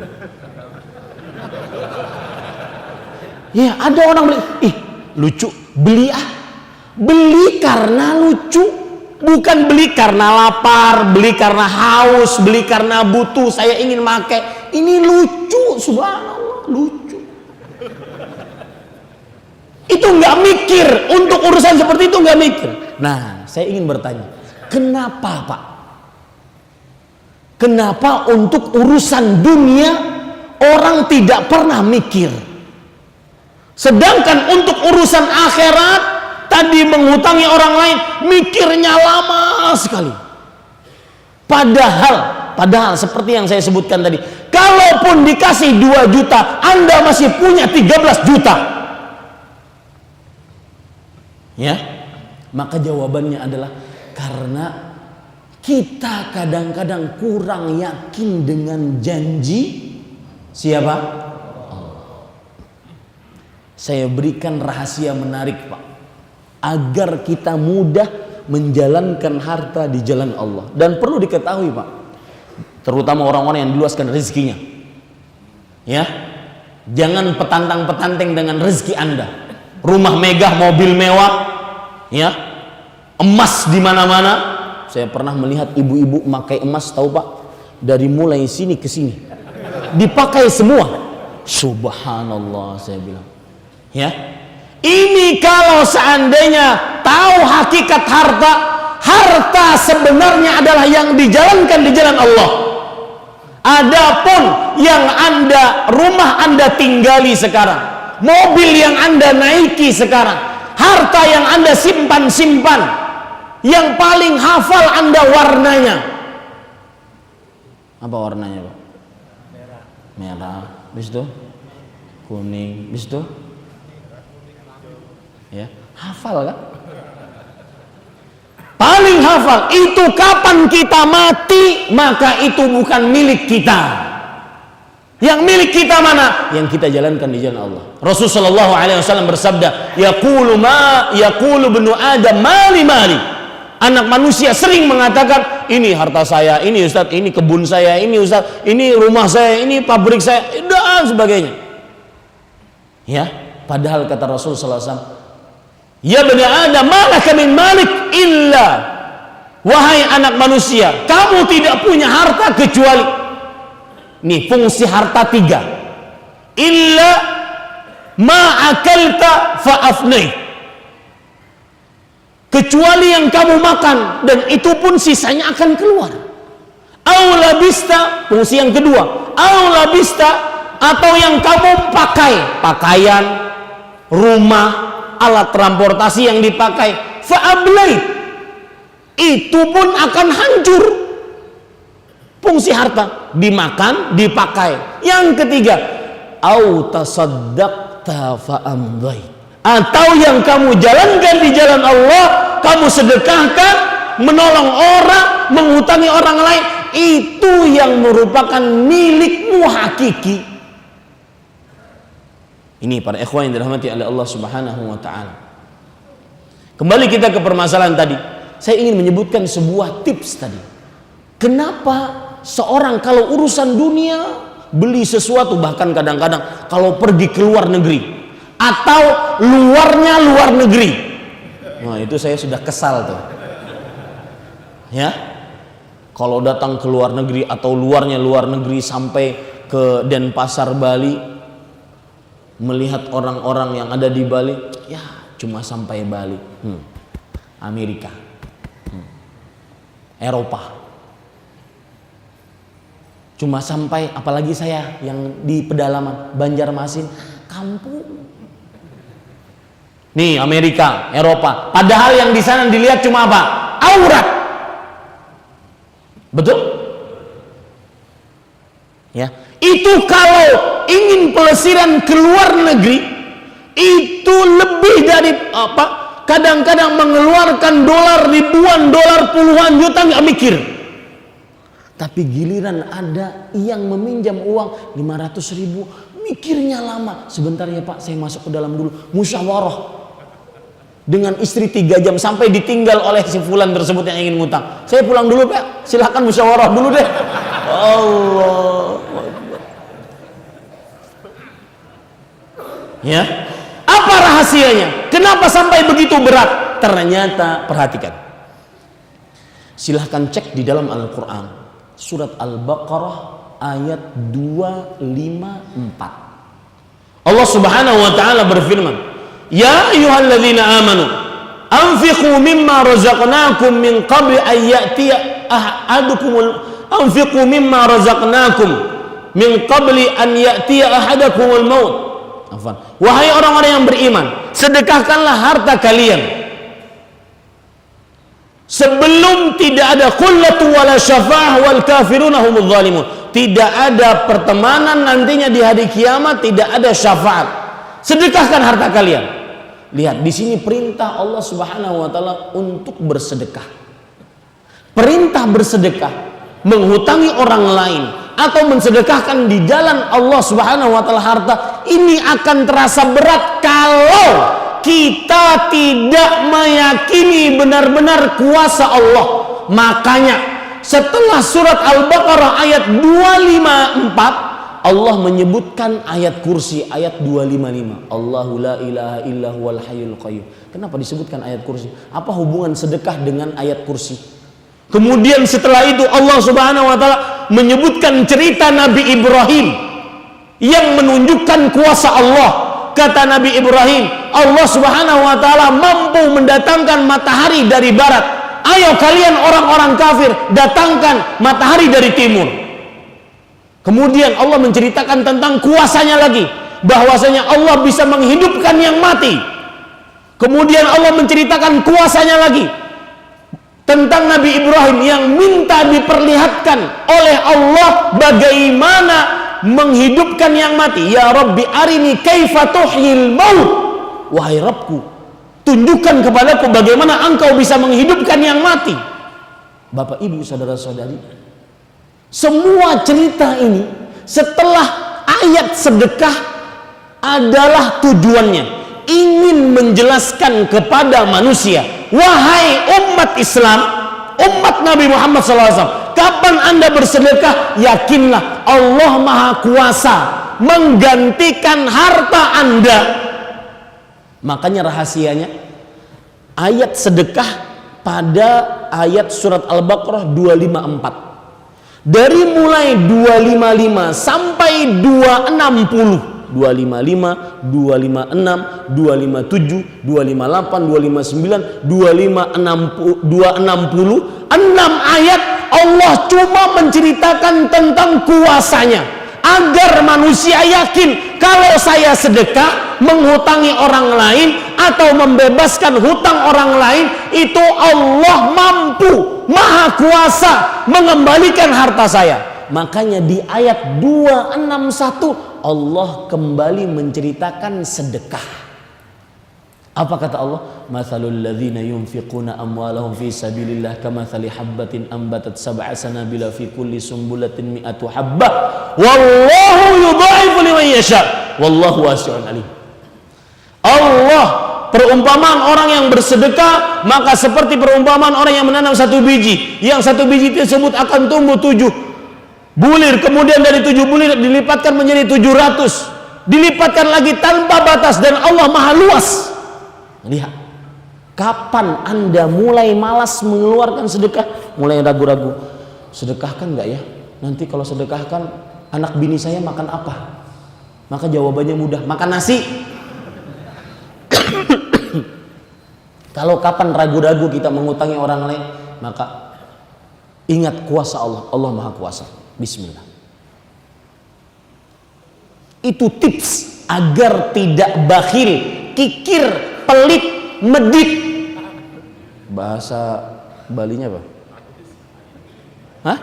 Iya, ada orang beli, ih, lucu, beli ah. Beli karena lucu, bukan beli karena lapar, beli karena haus, beli karena butuh, saya ingin pakai. Ini lucu, subhanallah, lucu. Itu nggak mikir, untuk urusan seperti itu nggak mikir. Nah, saya ingin bertanya, kenapa Pak? Kenapa untuk urusan dunia orang tidak pernah mikir? Sedangkan untuk urusan akhirat tadi menghutangi orang lain mikirnya lama sekali. Padahal seperti yang saya sebutkan tadi, kalaupun dikasih 2 juta, Anda masih punya 13 juta. Ya, maka jawabannya adalah karena kita kadang-kadang kurang yakin dengan janji siapa? Allah. Saya berikan rahasia menarik, Pak, agar kita mudah menjalankan harta di jalan Allah. Dan perlu diketahui, Pak, terutama orang-orang yang diluaskan rezekinya, ya, jangan petantang-petanteng dengan rezeki Anda. Rumah megah, mobil mewah, ya, emas di mana-mana. Saya pernah melihat ibu-ibu memakai emas, tahu Pak, dari mulai sini ke sini dipakai semua. Subhanallah, saya bilang, ya, ini kalau seandainya tahu hakikat harta sebenarnya adalah yang dijalankan di jalan Allah. Adapun yang rumah Anda tinggali sekarang, mobil yang Anda naiki sekarang, harta yang Anda simpan, yang paling hafal Anda warnanya. Apa warnanya, Pak? Merah. Bis itu kuning. Bis itu, ya, hafal kan? Paling hafal. Itu kapan kita mati, maka itu bukan milik kita. Yang milik kita mana? Yang kita jalankan di jalan Allah. Rasulullah SAW bersabda, yaqulu ibnu Adam mali. Anak manusia sering mengatakan, ini harta saya, ini Ustaz, ini kebun saya, ini Ustaz, ini rumah saya, ini pabrik saya, dan sebagainya. Ya, padahal kata Rasulullah SAW, ya bani Adam, malaka min malik illa, wahai anak manusia, kamu tidak punya harta kecuali, nih fungsi harta 3, illa ma'akalta fa'afnai, kecuali yang kamu makan, dan itu pun sisanya akan keluar. Aulabista, fungsi yang kedua, aulabista, atau yang kamu pakai, pakaian, rumah, alat transportasi yang dipakai, fa'ablait, itu pun akan hancur. Fungsi harta, dimakan, dipakai. Yang ketiga, au tasaddaqta fa'amdait, atau yang kamu jalankan di jalan Allah, kamu sedekahkan, menolong orang, menghutangi orang lain, itu yang merupakan milikmu hakiki. Ini para ikhwan yang dirahmati oleh Allah Subhanahu wa taala. Kembali kita ke permasalahan tadi. Saya ingin menyebutkan sebuah tips tadi. Kenapa seorang kalau urusan dunia, beli sesuatu, bahkan kadang-kadang kalau pergi ke luar negeri atau luar negeri, nah itu saya sudah kesal tuh, ya, kalau datang ke luar negeri atau luar negeri sampai ke Denpasar Bali, melihat orang-orang yang ada di Bali, ya cuma sampai Bali, Amerika, Eropa, cuma sampai, apalagi saya yang di pedalaman Banjarmasin, kampung. Nih Amerika, Eropa, padahal yang di sana dilihat cuma apa? Aurat. Betul? Ya, itu kalau ingin pelesiran ke luar negeri, itu lebih dari apa? Kadang-kadang mengeluarkan dolar, ribuan dolar, puluhan juta, nggak mikir. Tapi giliran ada yang meminjam uang 500.000, mikirnya lama. Sebentar ya Pak, saya masuk ke dalam dulu, musyawarah dengan istri 3 jam sampai ditinggal oleh si fulan tersebut yang ingin ngutang. Saya pulang dulu Pak, silahkan musyawarah dulu deh. Allah. Ya, apa rahasianya? Kenapa sampai begitu berat? Ternyata, perhatikan, silahkan cek di dalam Al-Quran, surat Al-Baqarah ayat 254. Allah Subhanahu wa ta'ala berfirman, ya ayyuhalladzina amanu anfiqu mimma razaqnakum min qabli an ya'tiya ahadakumul maut Wahai orang-orang yang beriman, sedekahkanlah harta kalian sebelum tidak ada qullatu wala syafa'ah wal kafiruna humudz zalimun. Tidak ada pertemanan nantinya di hari kiamat, tidak ada syafaat. Sedekahkan harta kalian. Lihat di sini perintah Allah Subhanahu wa taala untuk bersedekah. Perintah bersedekah, menghutangi orang lain atau mensedekahkan di jalan Allah Subhanahu wa taala harta ini akan terasa berat kalau kita tidak meyakini benar-benar kuasa Allah. Makanya setelah surat Al-Baqarah ayat 254 Allah menyebutkan ayat kursi ayat 255. Allahu la ilaha illa huwal hayyul qayyum. Kenapa disebutkan ayat kursi? Apa hubungan sedekah dengan ayat kursi? Kemudian setelah itu Allah Subhanahu wa taala menyebutkan cerita Nabi Ibrahim yang menunjukkan kuasa Allah. Kata Nabi Ibrahim, Allah Subhanahu wa taala mampu mendatangkan matahari dari barat. Ayo kalian orang-orang kafir, datangkan matahari dari timur. Kemudian Allah menceritakan tentang kuasanya lagi, bahwasanya Allah bisa menghidupkan yang mati. Kemudian Allah menceritakan kuasanya lagi tentang Nabi Ibrahim yang minta diperlihatkan oleh Allah bagaimana menghidupkan yang mati. Ya Rabbi arini kaifa tuhyil maut. Wahai Rabbku, tunjukkan kepadaku bagaimana engkau bisa menghidupkan yang mati. Bapak ibu saudara-saudari, semua cerita ini setelah ayat sedekah adalah tujuannya ingin menjelaskan kepada manusia, wahai umat Islam, umat Nabi Muhammad SAW, kapan anda bersedekah, yakinlah Allah Maha Kuasa menggantikan harta anda. Makanya rahasianya ayat sedekah pada ayat surat Al-Baqarah 254. Dari mulai 255 sampai 260, 255, 256, 257, 258, 259, 260, 6 ayat Allah cuma menceritakan tentang kuasanya agar manusia yakin kalau saya sedekah, menghutangi orang lain atau membebaskan hutang orang lain, itu Allah mampu, maha kuasa mengembalikan harta saya. Makanya di ayat 261 Allah kembali menceritakan sedekah. Apa kata Allah? Mathalul ladzina yunfiquna amwalahum fi sabilillah kamathali habbatin ambatat sab'a sanabila fi kulli sumbulatin mi'atu habbah wallahu yudha'ifu liman yasha wallahu wasi'un alim. Allah, perumpamaan orang yang bersedekah maka seperti perumpamaan orang yang menanam satu biji, yang satu biji tersebut akan tumbuh 7 bulir, kemudian dari 7 bulir dilipatkan menjadi 700, dilipatkan lagi tanpa batas, dan Allah maha luas. Lihat, kapan anda mulai malas mengeluarkan sedekah, mulai ragu-ragu, sedekahkan nggak ya? Nanti kalau sedekahkan anak bini saya makan apa? Maka jawabannya mudah, makan nasi. Kalau kapan ragu-ragu kita mengutangi orang lain, maka ingat kuasa Allah, Allah maha kuasa. Bismillah. Itu tips agar tidak bakhil, kikir, pelit, medit. Bahasa Balinya apa? Hah?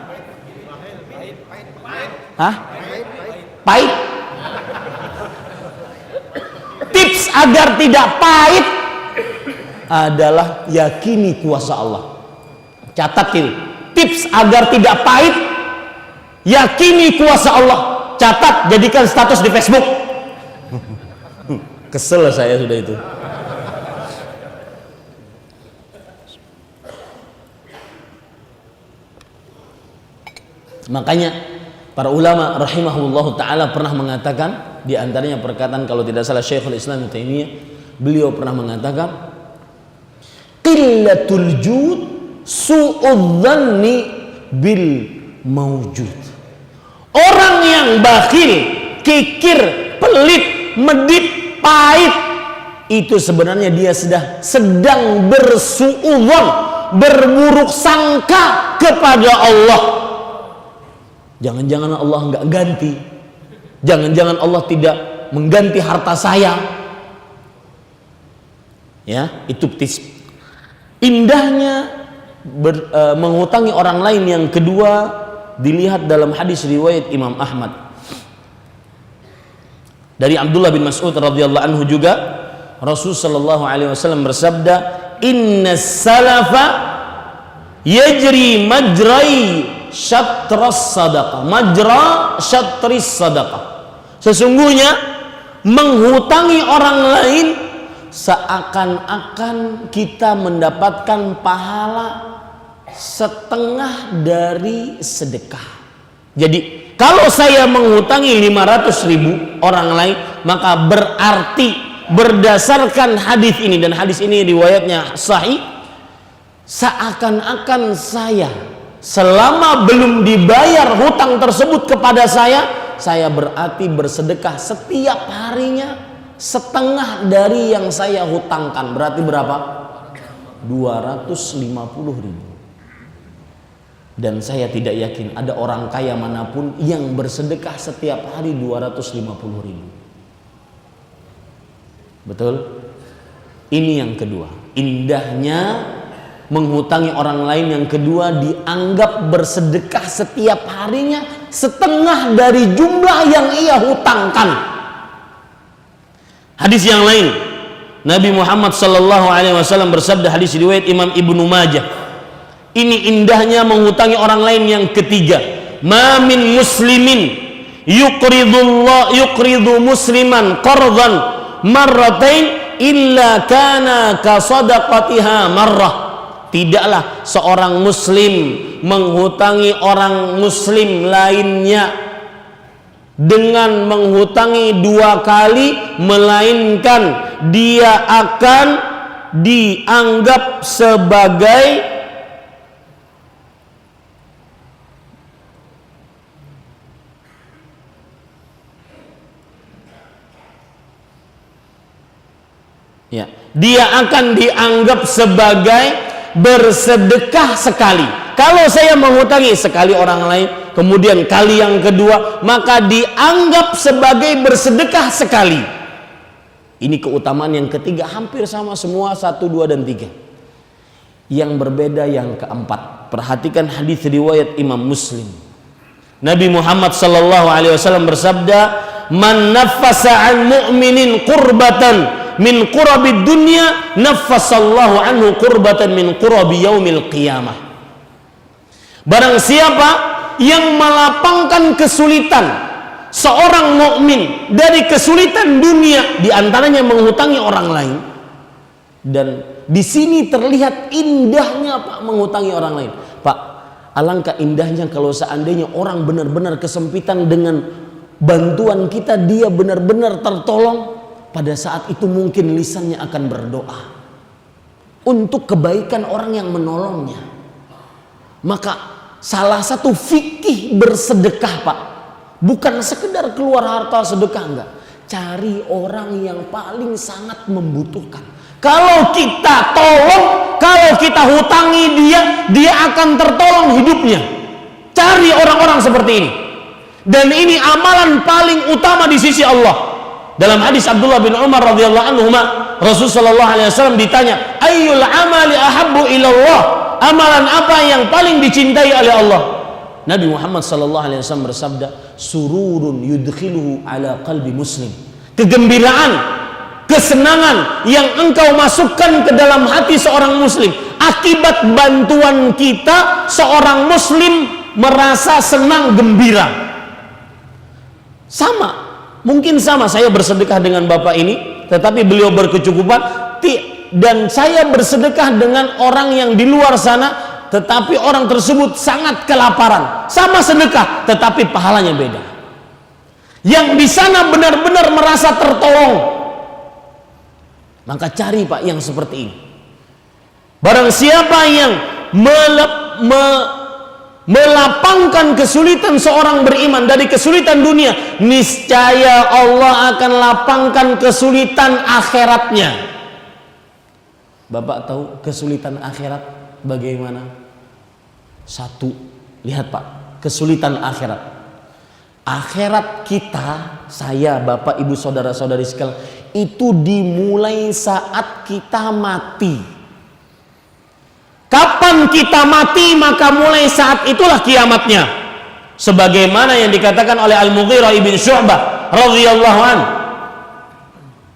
Hah? Pahit. Tips agar tidak pahit adalah yakini kuasa Allah. Catat ini. Tips agar tidak pahit, yakini kuasa Allah. Catat, jadikan status di Facebook. Kesel saya sudah itu. Makanya para ulama rahimahullahu taala pernah mengatakan, di antaranya perkataan kalau tidak salah Syekhul Islam Ibnu Taimiyah, beliau pernah mengatakan qillatul jud su'udzanni bil maujud. Orang yang bakhil, kikir, pelit, medit, pahit, itu sebenarnya dia sedang bersuudzon, berburuk sangka kepada Allah. Jangan-jangan Allah enggak ganti, jangan-jangan Allah tidak mengganti harta saya. Ya, itu indahnya menghutangi orang lain. Yang kedua dilihat dalam hadis riwayat Imam Ahmad dari Abdullah bin Mas'ud radhiyallahu anhu juga, Rasul sallallahu alaihi wasallam bersabda, "Innas salafa yajri majrai syatras sadaqah, majra syatris sadaqah." Sesungguhnya menghutangi orang lain seakan-akan kita mendapatkan pahala setengah dari sedekah. Jadi kalau saya menghutangi 500.000 orang lain, maka berarti berdasarkan hadis ini, dan hadis ini riwayatnya sahih, seakan-akan saya selama belum dibayar hutang tersebut kepada saya berarti bersedekah setiap harinya setengah dari yang saya hutangkan. Berarti berapa? 250.000. Dan saya tidak yakin ada orang kaya manapun yang bersedekah setiap hari 250.000. Betul? Ini yang kedua, indahnya menghutangi orang lain. Yang kedua, dianggap bersedekah setiap harinya setengah dari jumlah yang ia hutangkan. Hadis yang lain, Nabi Muhammad sallallahu alaihi wasallam bersabda, hadis riwayat Imam Ibnu Majah. Ini indahnya menghutangi orang lain. Yang ketiga, ma min muslimin yuqridu musliman qardan marratain illa kana ka sadaqatiha marrah. Tidaklah seorang muslim menghutangi orang muslim lainnya dengan menghutangi 2 kali, melainkan dia akan dianggap sebagai dia akan dianggap sebagai bersedekah sekali. Kalau saya menghutangi sekali orang lain, kemudian kali yang kedua, maka dianggap sebagai bersedekah sekali. Ini keutamaan yang ketiga, hampir sama semua, 1, 2, dan 3. Yang berbeda yang keempat. Perhatikan hadis riwayat Imam Muslim. Nabi Muhammad sallallahu alaihi wasallam bersabda, "Man naffasa 'an mu'minin qurbatan min qurabid dunya naffasallahu anhu qurbatan min qurabi yaumil qiyamah." Barang siapa yang melapangkan kesulitan seorang mukmin dari kesulitan dunia, diantaranya menghutangi orang lain, dan di sini terlihat indahnya Pak menghutangi orang lain. Pak, alangkah indahnya kalau seandainya orang benar-benar kesempitan, dengan bantuan kita dia benar-benar tertolong. Pada saat itu mungkin lisannya akan berdoa untuk kebaikan orang yang menolongnya. Maka salah satu fikih bersedekah Pak, bukan sekedar keluar harta sedekah, enggak. Cari orang yang paling sangat membutuhkan. Kalau kita tolong, kalau kita hutangi dia akan tertolong hidupnya. Cari orang-orang seperti ini. Dan ini amalan paling utama di sisi Allah. Dalam hadis Abdullah bin Umar radhiyallahu anhu, Rasul sallallahu alaihi wasallam ditanya, "Ayyul amali ahabbu ilallah?" Amalan apa yang paling dicintai oleh Allah? Nabi Muhammad sallallahu alaihi wasallam bersabda, "Sururun yudkhiluhu ala qalbi muslim." Kegembiraan, kesenangan yang engkau masukkan ke dalam hati seorang muslim akibat bantuan kita, seorang muslim merasa senang gembira. Sama, mungkin sama, saya bersedekah dengan bapak ini, tetapi beliau berkecukupan, dan saya bersedekah dengan orang yang di luar sana, tetapi orang tersebut sangat kelaparan. Sama sedekah, tetapi pahalanya beda. Yang di sana benar-benar merasa tertolong. Maka cari Pak yang seperti ini. Barang siapa yang melapangkan kesulitan seorang beriman dari kesulitan dunia, niscaya Allah akan lapangkan kesulitan akhiratnya. Bapak tahu kesulitan akhirat bagaimana? Satu, lihat Pak, kesulitan akhirat. Akhirat kita, saya, bapak, ibu, saudara-saudari sekalian, itu dimulai saat kita mati. Kapan kita mati, maka mulai saat itulah kiamatnya. Sebagaimana yang dikatakan oleh Al-Mughirah ibn Syu'bah radhiyallahu an,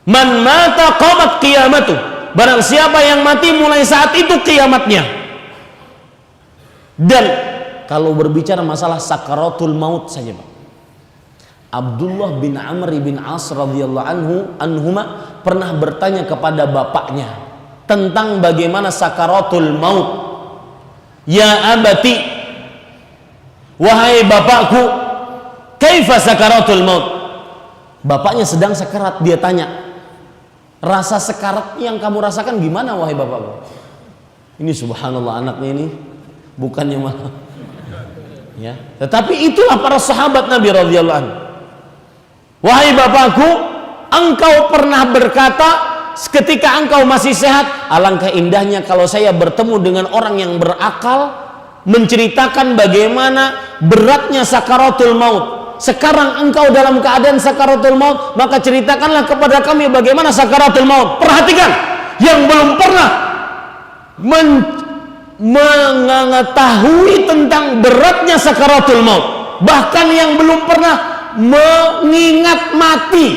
man mata qamat qiyamatuh. Barang siapa yang mati, mulai saat itu kiamatnya. Dan kalau berbicara masalah sakaratul maut saja, Pak, Abdullah bin Amr bin As radhiyallahu anhuma pernah bertanya kepada bapaknya tentang bagaimana sakaratul maut. Ya abati, wahai bapakku, kaifa sakaratul maut? Bapaknya sedang sekarat, dia tanya, rasa sekarat yang kamu rasakan gimana wahai bapakku? Ini subhanallah, anaknya ini bukannya malah ya, tetapi itulah para sahabat Nabi radhiyallahu anhu. Wahai bapakku, engkau pernah berkata ketika engkau masih sehat, alangkah indahnya kalau saya bertemu dengan orang yang berakal, menceritakan bagaimana beratnya sakaratul maut. Sekarang engkau dalam keadaan sakaratul maut, maka ceritakanlah kepada kami bagaimana sakaratul maut. Perhatikan, yang belum pernah mengetahui tentang beratnya sakaratul maut, bahkan yang belum pernah mengingat mati,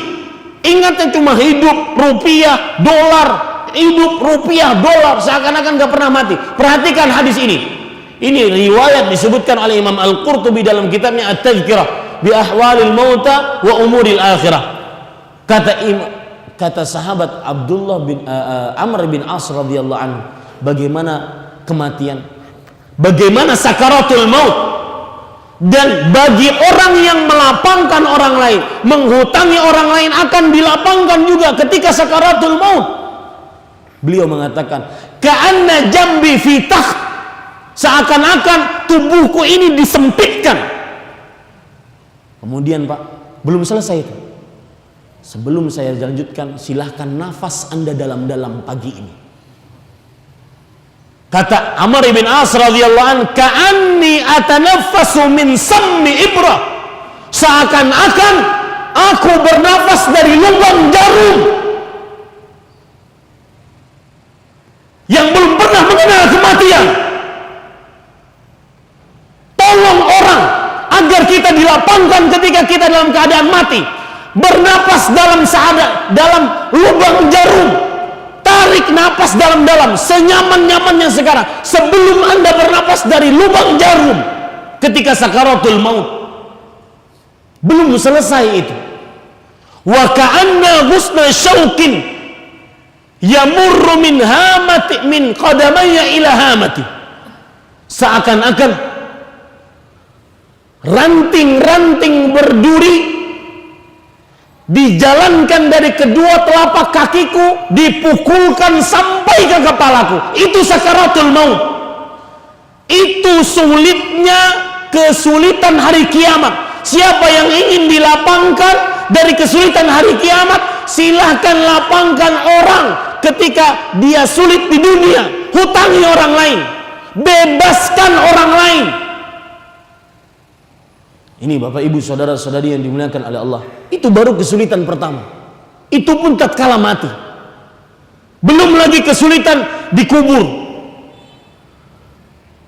ingatnya cuma hidup, rupiah, dolar, hidup, rupiah, dolar, seakan-akan gak pernah mati. Perhatikan hadis ini. Ini riwayat disebutkan oleh Imam Al-Qurtubi dalam kitabnya At-Tadhkirah bi ahwalil mauta wa umuril akhirah. Kata sahabat Abdullah bin Amr bin As radhiyallahu anhu, bagaimana kematian, bagaimana sakaratul maut. Dan bagi orang yang melapangkan orang lain, menghutangi orang lain, akan dilapangkan juga ketika sakaratul maut. Beliau mengatakan, ka'anna jambi fi takht, seakan-akan tubuhku ini disempitkan. Kemudian Pak, belum selesai itu. Sebelum saya lanjutkan, silahkan nafas Anda dalam-dalam pagi ini. Kata Amr bin As radhiyallahu an, ka'anni atanaffasu min sammi ibrah, seakan-akan aku bernafas dari lubang jarum. Yang belum pernah mengenal kematian, tolong orang agar kita dilapangkan ketika kita dalam keadaan mati, bernafas dalam lubang jarum. Tarik napas dalam-dalam senyaman-nyamannya sekarang, sebelum Anda bernapas dari lubang jarum ketika sakaratul maut. Belum selesai itu. Wa ka'anna ghusna syauqin yamurru min hamati min qadamayya ila hamati, seakan-akan ranting-ranting berduri dijalankan dari kedua telapak kakiku, dipukulkan sampai ke kepalaku. Itu sakaratul maut. Itu sulitnya kesulitan hari kiamat. Siapa yang ingin dilapangkan dari kesulitan hari kiamat, silahkan lapangkan orang ketika dia sulit di dunia. Hutangi orang lain, bebaskan orang lain. Ini Bapak Ibu saudara-saudari yang dimuliakan oleh Allah, itu baru kesulitan pertama. Itu pun tatkala mati. Belum lagi kesulitan dikubur.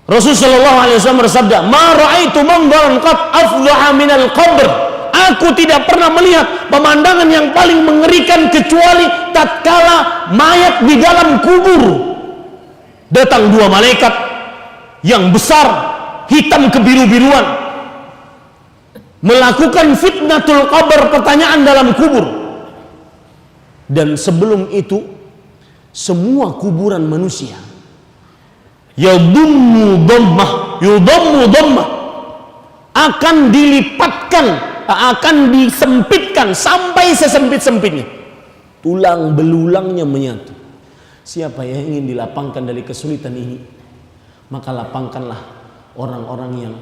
Rasulullah SAW bersabda, "Ma ra'aitu manzaran qat afdha'a minal qabr." Aku tidak pernah melihat pemandangan yang paling mengerikan kecuali tatkala mayat di dalam kubur. Datang dua malaikat yang besar, hitam kebiru-biruan, melakukan fitnatul qabr, pertanyaan dalam kubur. Dan sebelum itu semua kuburan manusia yudammu dhammah akan dilipatkan, akan disempitkan sampai sesempit-sempitnya, tulang belulangnya menyatu. Siapa yang ingin dilapangkan dari kesulitan ini, maka lapangkanlah orang-orang yang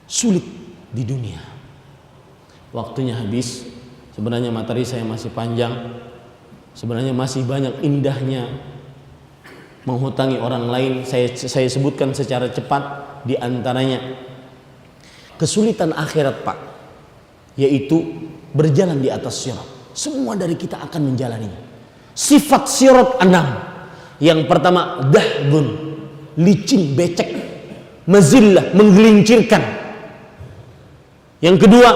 sulit di dunia. Waktunya habis. Sebenarnya materi saya masih panjang. Sebenarnya masih banyak indahnya menghutangi orang lain. Saya sebutkan secara cepat di antaranya. kesulitan akhirat Pak, yaitu berjalan di atas sirat. Semua dari kita akan menjalaninya. Sifat sirat 6. Yang pertama, dahbun, licin, becek, mazillah, menggelincirkan. Yang kedua,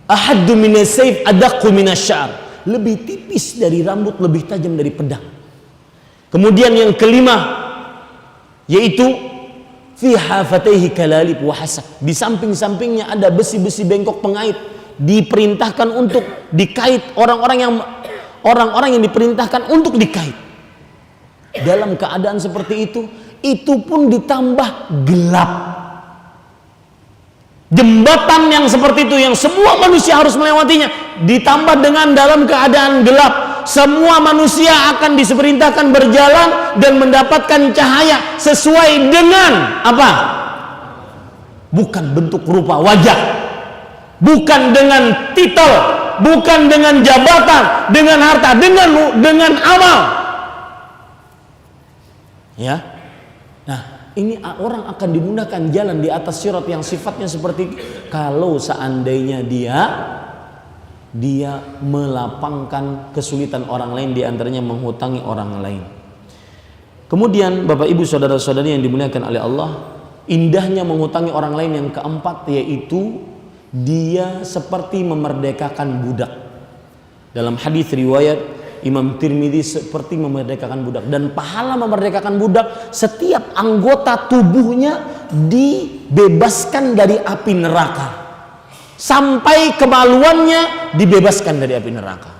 ahaddu minas sayf adaqqu minasy-sya'r, lebih tipis dari rambut, lebih tajam dari pedang. Kemudian yang kelima, yaitu fi hafataihi kalalib wa hasak, di samping-sampingnya ada besi-besi bengkok pengait. Diperintahkan untuk dikait, orang-orang yang diperintahkan untuk dikait. Dalam keadaan seperti itu pun ditambah gelap. Jembatan yang seperti itu, yang semua manusia harus melewatinya, ditambah dengan dalam keadaan gelap. Semua manusia akan diperintahkan berjalan dan mendapatkan cahaya sesuai dengan apa? Bukan bentuk rupa wajah, bukan dengan titel, bukan dengan jabatan, dengan harta, dengan amal. Ya. Nah, ini orang akan dimudahkan jalan di atas sirat yang sifatnya seperti itu kalau seandainya dia melapangkan kesulitan orang lain, di antaranya menghutangi orang lain. Kemudian Bapak Ibu saudara-saudari yang dimuliakan oleh Allah, indahnya menghutangi orang lain yang keempat, yaitu dia seperti memerdekakan budak. Dalam hadis riwayat Imam Tirmidzi, seperti memerdekakan budak. Dan pahala memerdekakan budak, setiap anggota tubuhnya dibebaskan dari api neraka, sampai kemaluannya dibebaskan dari api neraka.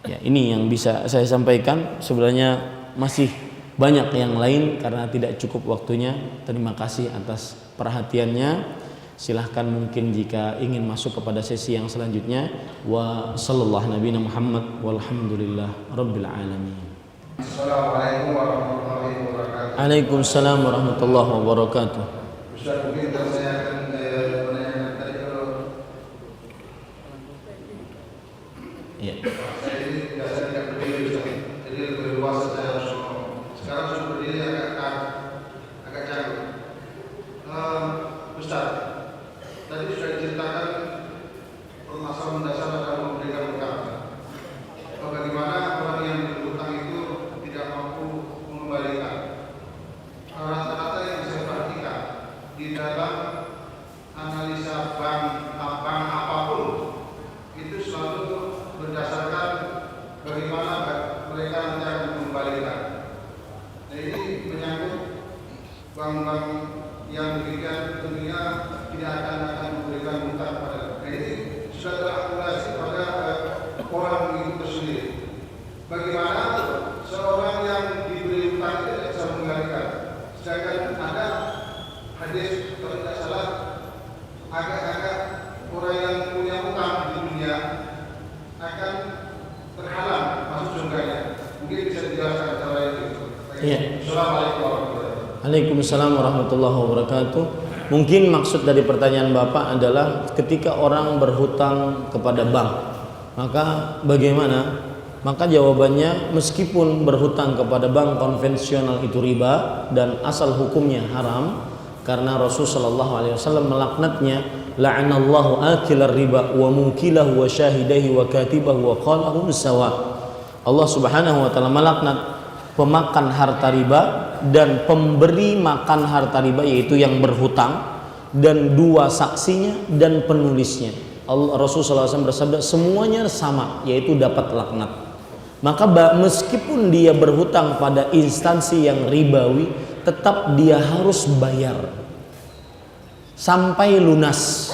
Ya, ini yang bisa saya sampaikan. Sebenarnya masih banyak yang lain karena tidak cukup waktunya. Terima kasih atas perhatiannya. Silahkan mungkin jika ingin masuk kepada sesi yang selanjutnya. Wa sallallahu nabiyana Muhammad walhamdulillah rabbil alamin. Assalamualaikum warahmatullahi wabarakatuh. Waalaikumsalam warahmatullahi wabarakatuh. Ustaz, mungkin saya akan menanyakan tadi kalau Ya. saya ini biasa tidak berdiri, Ustaz. Jadi lebih luas saya harus ngomong. Sekarang sudah berdiri agak canggung. Ustaz, tadi sudah diceritakan permasalahan mendasar dalam memberikan hutang. Bagaimana orang yang berhutang itu tidak mampu mengembalikan. Rata-rata yang saya perhatikan di dalam analisa bank apapun itu selalu berdasarkan bagaimana mereka nanti akan mengembalikan. Nah, ini menyangkut bank-bank yang demikian tentunya tidak akan memberikan hutang pada. Nah, ini sudah terakumulasi pada orang itu sendiri. Bagaimana seorang yang diberi hutang itu tidak bisa mengembalikan, sedangkan ada hadis kalau tidak salah agak-agak orang yang punya hutang di dunia akan terhalang masuk surganya. Mungkin bisa dijelaskan cara itu. Iya. Assalamualaikum warahmatullahi wabarakatuh. Waalaikumsalam warahmatullahi wabarakatuh. Mungkin maksud dari pertanyaan Bapak adalah ketika orang berhutang kepada bank, maka bagaimana? Maka jawabannya, meskipun berhutang kepada bank konvensional itu riba dan asal hukumnya haram, karena Rasulullah SAW melaknatnya, la'anallahu akilar riba wa mukilahu wa syahidahi wa katibahu wa qalahu bisawa. Allah Subhanahu wa taala melaknat pemakan harta riba dan pemberi makan harta riba, yaitu yang berhutang, dan dua saksinya dan penulisnya. Rasulullah SAW bersabda, semuanya sama, yaitu dapat laknat. Maka meskipun dia berhutang pada instansi yang ribawi, tetap dia harus bayar sampai lunas.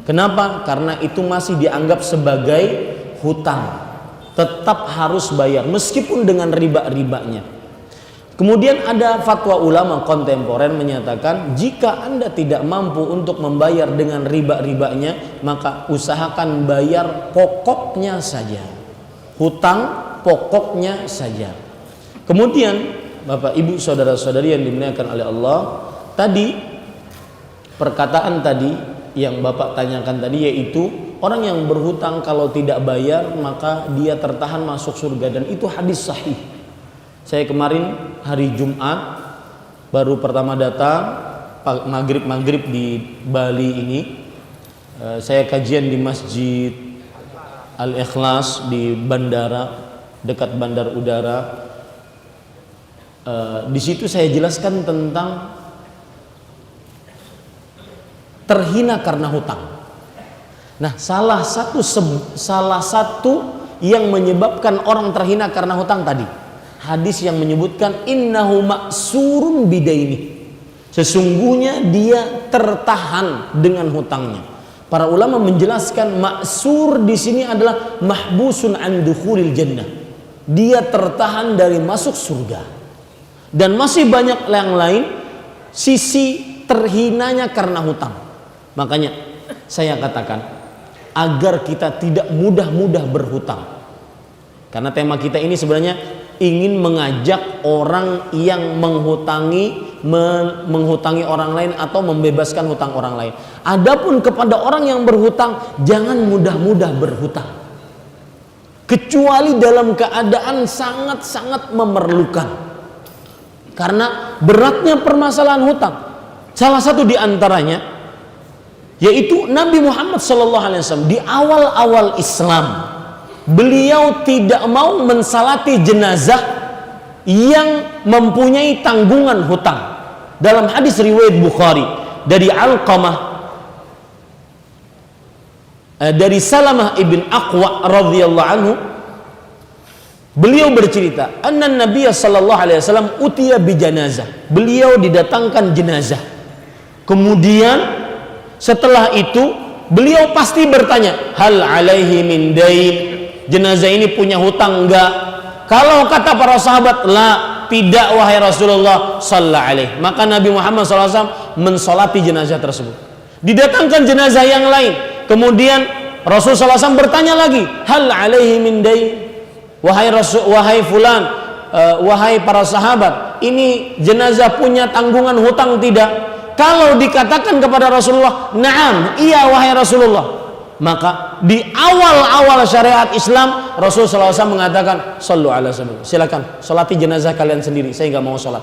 Kenapa? Karena itu masih dianggap sebagai hutang. Tetap harus bayar meskipun dengan riba-ribanya. Kemudian ada fatwa ulama kontemporer menyatakan, jika Anda tidak mampu untuk membayar dengan riba-ribanya, maka usahakan bayar pokoknya saja. Hutang pokoknya saja. Kemudian Bapak Ibu saudara-saudari yang dimuliakan oleh Allah, tadi perkataan tadi yang Bapak tanyakan tadi, yaitu orang yang berhutang kalau tidak bayar maka dia tertahan masuk surga, dan itu hadis sahih. Saya kemarin hari Jumat baru pertama datang maghrib di Bali ini, saya kajian di Masjid Al-Ikhlas di bandara, dekat bandar udara. Di situ saya jelaskan tentang terhina karena hutang. Nah, salah satu yang menyebabkan orang terhina karena hutang tadi, hadis yang menyebutkan innahu ma'surun bidaini, sesungguhnya dia tertahan dengan hutangnya. Para ulama menjelaskan ma'sur di sini adalah mahbusun an dukhulil jannah, dia tertahan dari masuk surga. Dan masih banyak yang lain sisi terhinanya karena hutang. Makanya saya katakan agar kita tidak mudah-mudah berhutang, karena tema kita ini sebenarnya ingin mengajak orang yang menghutangi orang lain atau membebaskan hutang orang lain. Adapun kepada orang yang berhutang, jangan mudah-mudah berhutang kecuali dalam keadaan sangat-sangat memerlukan. Karena beratnya permasalahan hutang, salah satu di antaranya yaitu Nabi Muhammad SAW di awal-awal Islam, beliau tidak mau mensalati jenazah yang mempunyai tanggungan hutang. Dalam hadis riwayat Bukhari dari Alqamah dari Salamah ibn Aqwa radhiyallahu anhu, beliau bercerita, anna Nabi sallallahu alaihi wasallam utiya bi janazah. Beliau didatangkan jenazah. Kemudian setelah itu beliau pasti bertanya, hal alaihi min dain, jenazah ini punya hutang enggak? Kalau kata para sahabat, la, tidak wahai Rasulullah sallallahu alaihi, maka Nabi Muhammad SAW mensolati jenazah tersebut. Didatangkan jenazah yang lain, kemudian Rasulullah SAW bertanya lagi, hal alaihi min dain, wahai fulan, wahai para sahabat, ini jenazah punya tanggungan hutang tidak? Kalau dikatakan kepada Rasulullah, na'am, iya wahai Rasulullah, maka di awal-awal syariat Islam Rasulullah SAW mengatakan, sallu ala sabi, silakan salati jenazah kalian sendiri, saya nggak mau salat.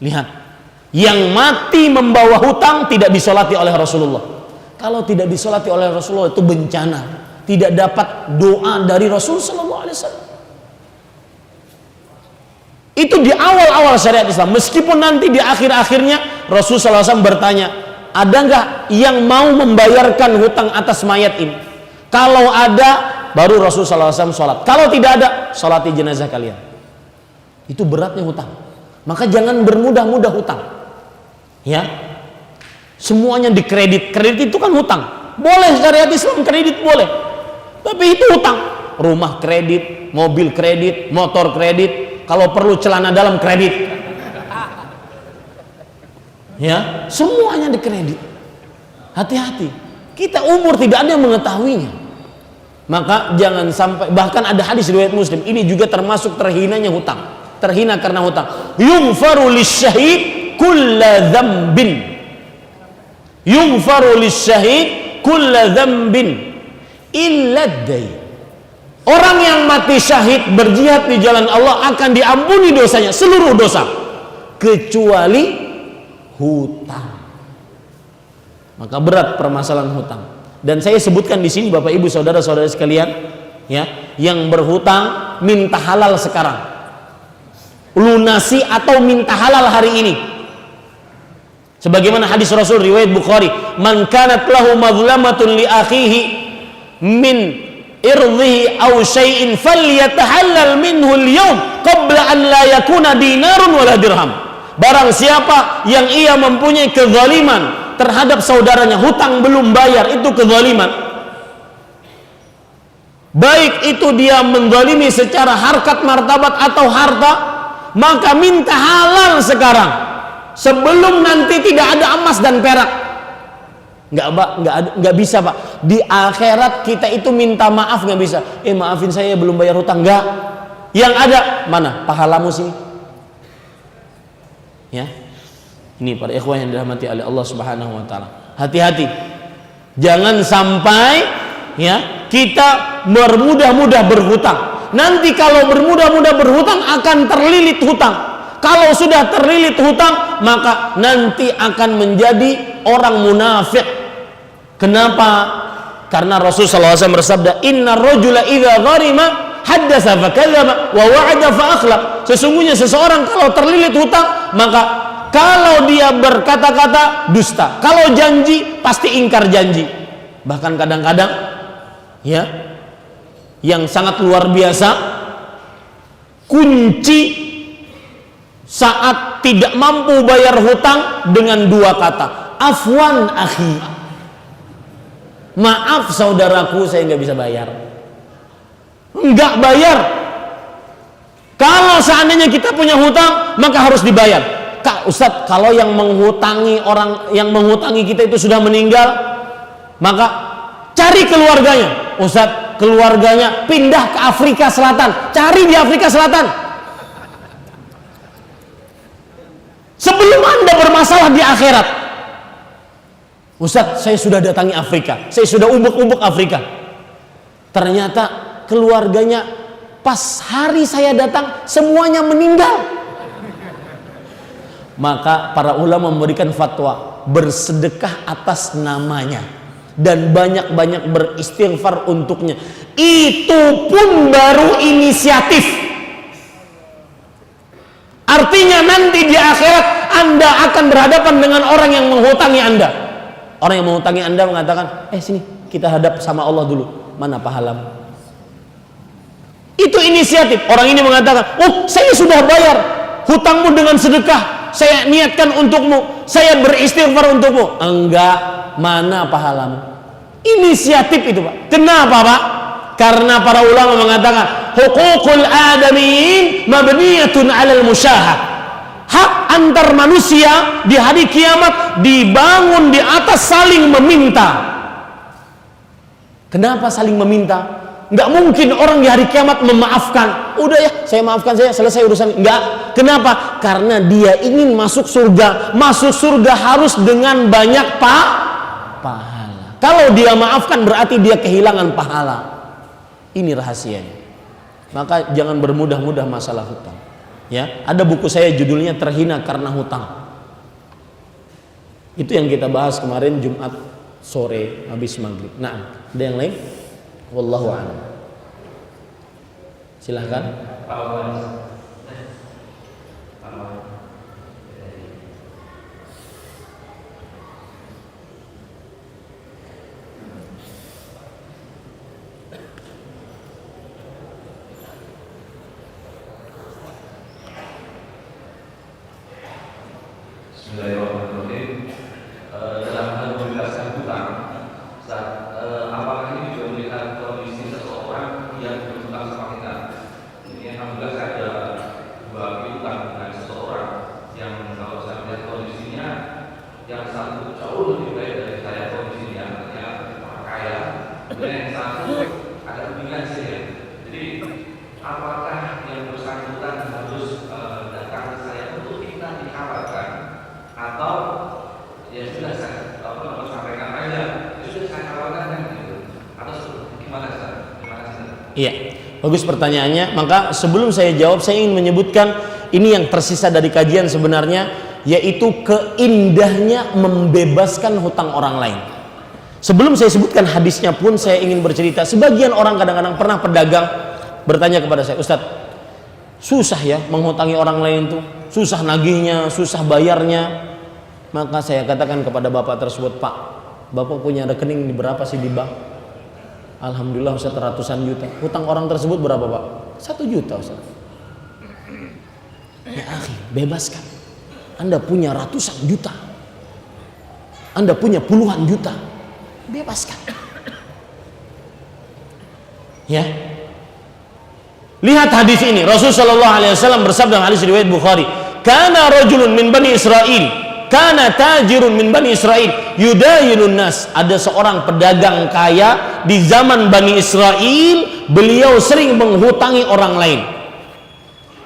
Lihat, yang mati membawa hutang tidak disolati oleh Rasulullah. Kalau tidak disolati oleh Rasulullah itu bencana, tidak dapat doa dari Rasulullah SAW. Itu di awal-awal syariat Islam. Meskipun nanti di akhir-akhirnya Rasulullah SAW bertanya, ada nggak yang mau membayarkan hutang atas mayat ini? Kalau ada, baru Rasulullah SAW sholat. Kalau tidak ada, sholati jenazah kalian. Itu beratnya hutang. Maka jangan bermudah-mudah hutang. Ya, semuanya dikredit. Kredit itu kan hutang. Boleh syariat Islam kredit boleh, tapi itu hutang. Rumah kredit, mobil kredit, motor kredit. Kalau perlu celana dalam kredit, ya, semuanya dikredit. Hati-hati, kita umur tidak ada yang mengetahuinya. Maka jangan sampai, bahkan ada hadis riwayat Muslim, ini juga termasuk terhinanya hutang. Terhina karena hutang. Yughfaru lisyahid kulla dzambin. Yughfaru lisyahid kulla dzambin illa dain. Orang yang mati syahid berjihad di jalan Allah akan diampuni dosanya, seluruh dosa, kecuali hutang. Maka berat permasalahan hutang. Dan saya sebutkan di sini Bapak Ibu saudara-saudara sekalian, ya, yang berhutang minta halal sekarang. Lunasi atau minta halal hari ini. Sebagaimana hadis Rasul riwayat Bukhari, man kanat lahu mazlamatun li akhihi min irdihi aw syai'in falyatahallal minhu al-yawm qabla an la yakuna dinarun wala dirham. Barang siapa yang ia mempunyai kezaliman terhadap saudaranya, hutang belum bayar, itu kezaliman. Baik itu dia menzalimi secara harkat martabat atau harta, maka minta halal sekarang sebelum nanti tidak ada emas dan perak. Nggak bisa Pak. Di akhirat kita itu minta maaf nggak bisa. Maafin saya belum bayar hutang, nggak. Yang ada mana pahalamu sih? Ya, ini para ikhwan yang dirahmati oleh Allah Subhanahu Wa Taala. Hati-hati, jangan sampai ya kita bermudah-mudah berhutang. Nanti kalau bermudah-mudah berhutang akan terlilit hutang. kalau sudah terlilit hutang maka nanti akan menjadi orang munafik. Kenapa? Karena Rasulullah SAW bersabda, inna rajula idza gharima haddatsa fa kadzaba wa wa'ada fa akhlaf. Sesungguhnya seseorang kalau terlilit hutang maka kalau dia berkata-kata dusta, kalau janji pasti ingkar janji. Bahkan kadang-kadang ya, yang sangat luar biasa, kunci saat tidak mampu bayar hutang dengan dua kata, afwan akhi, maaf saudaraku, saya nggak bisa bayar. Enggak bayar. Kalau seandainya kita punya hutang maka harus dibayar. Kak Ustadz, kalau yang menghutangi orang yang menghutangi kita itu sudah meninggal, maka cari keluarganya. Ustadz, keluarganya pindah ke Afrika Selatan, cari di Afrika Selatan. Sebelum Anda bermasalah di akhirat. Ustadz, saya sudah datangi Afrika, saya sudah ubek-ubek Afrika. Ternyata keluarganya pas hari saya datang semuanya meninggal. Maka para ulama memberikan fatwa, bersedekah atas namanya dan banyak-banyak beristighfar untuknya. Itu pun baru inisiatif. Artinya nanti di akhirat Anda akan berhadapan dengan orang yang menghutangi Anda. Orang yang menghutangi Anda mengatakan, sini kita hadap sama Allah dulu, mana pahalamu? Itu inisiatif. Orang ini mengatakan, saya sudah bayar hutangmu dengan sedekah, saya niatkan untukmu, saya beristighfar untukmu. Enggak, mana pahalamu? Inisiatif itu, Pak. Kenapa, Pak? Karena para ulama mengatakan hukukul adamiyin mabniyatun 'alal musyahah. Hak antar manusia di hari kiamat dibangun di atas saling meminta. Kenapa saling meminta? Nggak mungkin orang di hari kiamat memaafkan. Udah ya, saya maafkan, saya selesai urusan. Nggak. Kenapa? Karena dia ingin masuk surga. Masuk surga harus dengan banyak pahala. Kalau dia maafkan berarti dia kehilangan pahala. Ini rahasianya. Maka jangan bermudah-mudah masalah hutang. Ya, ada buku saya judulnya Terhina Karena Hutang. Itu yang kita bahas kemarin Jumat sore habis maghrib. Nah, ada yang lain? Wallahu a'lam. Silahkan. Bismillahirrahmanirrahim. Dalam hal membebaskan hutang, apakah ini juga melihat kondisi seseorang yang berhutang sama kita? Ini alhamdulillah saya ada dua hutang dengan seseorang yang kalau saya melihat kondisinya, yang satu jauh lebih baik dari saya kondisinya, artinya orang kaya, dan yang satu agak lebih sih ya. Jadi apakah yang bersangkutan harus datang ke saya untuk kita dikhawatirkan, atau ya sudah saya sampaikan aja, ya sudah saya khawatirkan gitu, atau gimana Ustaz? Iya, bagus pertanyaannya. Maka sebelum saya jawab, saya ingin menyebutkan ini yang tersisa dari kajian sebenarnya, yaitu keindahnya membebaskan hutang orang lain. Sebelum saya sebutkan hadisnya pun saya ingin bercerita. Sebagian orang kadang-kadang pernah pedagang bertanya kepada saya, Ustadz, susah ya menghutangi orang lain tuh, susah nagihnya, susah bayarnya. Maka saya katakan kepada bapak tersebut, Pak, bapak punya rekening berapa sih di bank? Alhamdulillah Ustaz, ratusan juta. Hutang orang tersebut berapa, Pak? 1 juta Ustaz. Ya akhi, bebaskan. Anda punya ratusan juta, Anda punya puluhan juta, bebaskan. Ya, lihat hadis ini. Rasulullah SAW bersabda dalam hadis riwayat Bukhari, kana rajulun min bani Israel, kana tajirun min bani Israel yudayinun nas. Ada seorang pedagang kaya di zaman Bani Israel, beliau sering menghutangi orang lain.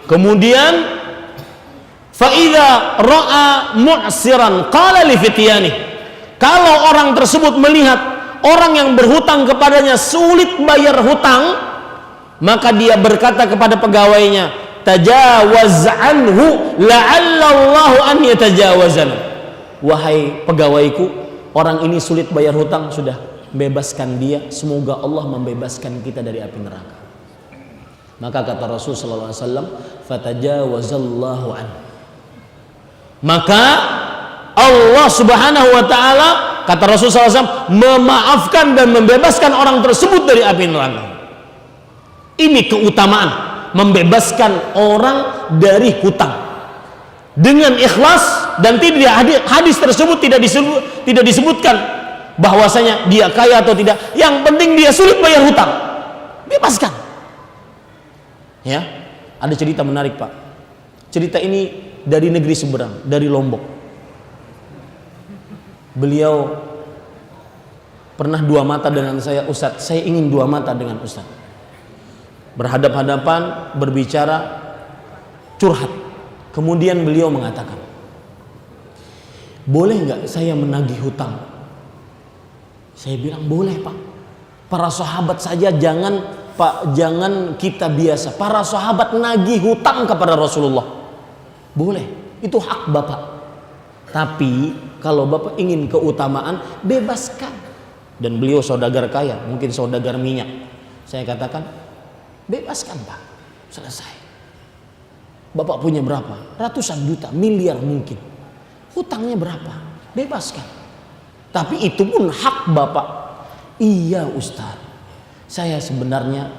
Kemudian fa idza ra'a mu'siran qala li fityani, kalau orang tersebut melihat orang yang berhutang kepadanya sulit bayar hutang, maka dia berkata kepada pegawainya, tajawaz anhu la'allallahu an yatajawazana. Wahai pegawaiku, orang ini sulit bayar hutang, sudah bebaskan dia, semoga Allah membebaskan kita dari api neraka. Maka kata Rasul sallallahu alaihi wasallam, fatajawazallahu an. Maka Allah Subhanahu wa taala, kata Rasul sallallahu alaihi wasallam, memaafkan dan membebaskan orang tersebut dari api neraka. Ini keutamaan membebaskan orang dari hutang dengan ikhlas, dan tidak hadis tersebut tidak disebutkan bahwasanya dia kaya atau tidak. Yang penting dia sulit bayar hutang, bebaskan. Ya, ada cerita menarik, Pak. Cerita ini dari negeri seberang, dari Lombok. Beliau pernah dua mata dengan saya, Ustadz, saya ingin dua mata dengan Ustadz. Berhadap-hadapan, berbicara, curhat. Kemudian beliau mengatakan, boleh nggak saya menagih hutang? Saya bilang boleh, Pak. Para sahabat saja jangan, Pak, jangan kita biasa. Para sahabat nagih hutang kepada Rasulullah. Boleh, itu hak Bapak. Tapi kalau Bapak ingin keutamaan, bebaskan. Dan beliau saudagar kaya, mungkin saudagar minyak. Saya katakan, bebaskan, Pak. Selesai. Bapak punya berapa? Ratusan juta, miliar mungkin. Hutangnya berapa? Bebaskan. Tapi itu pun hak Bapak. Iya, Ustaz, saya sebenarnya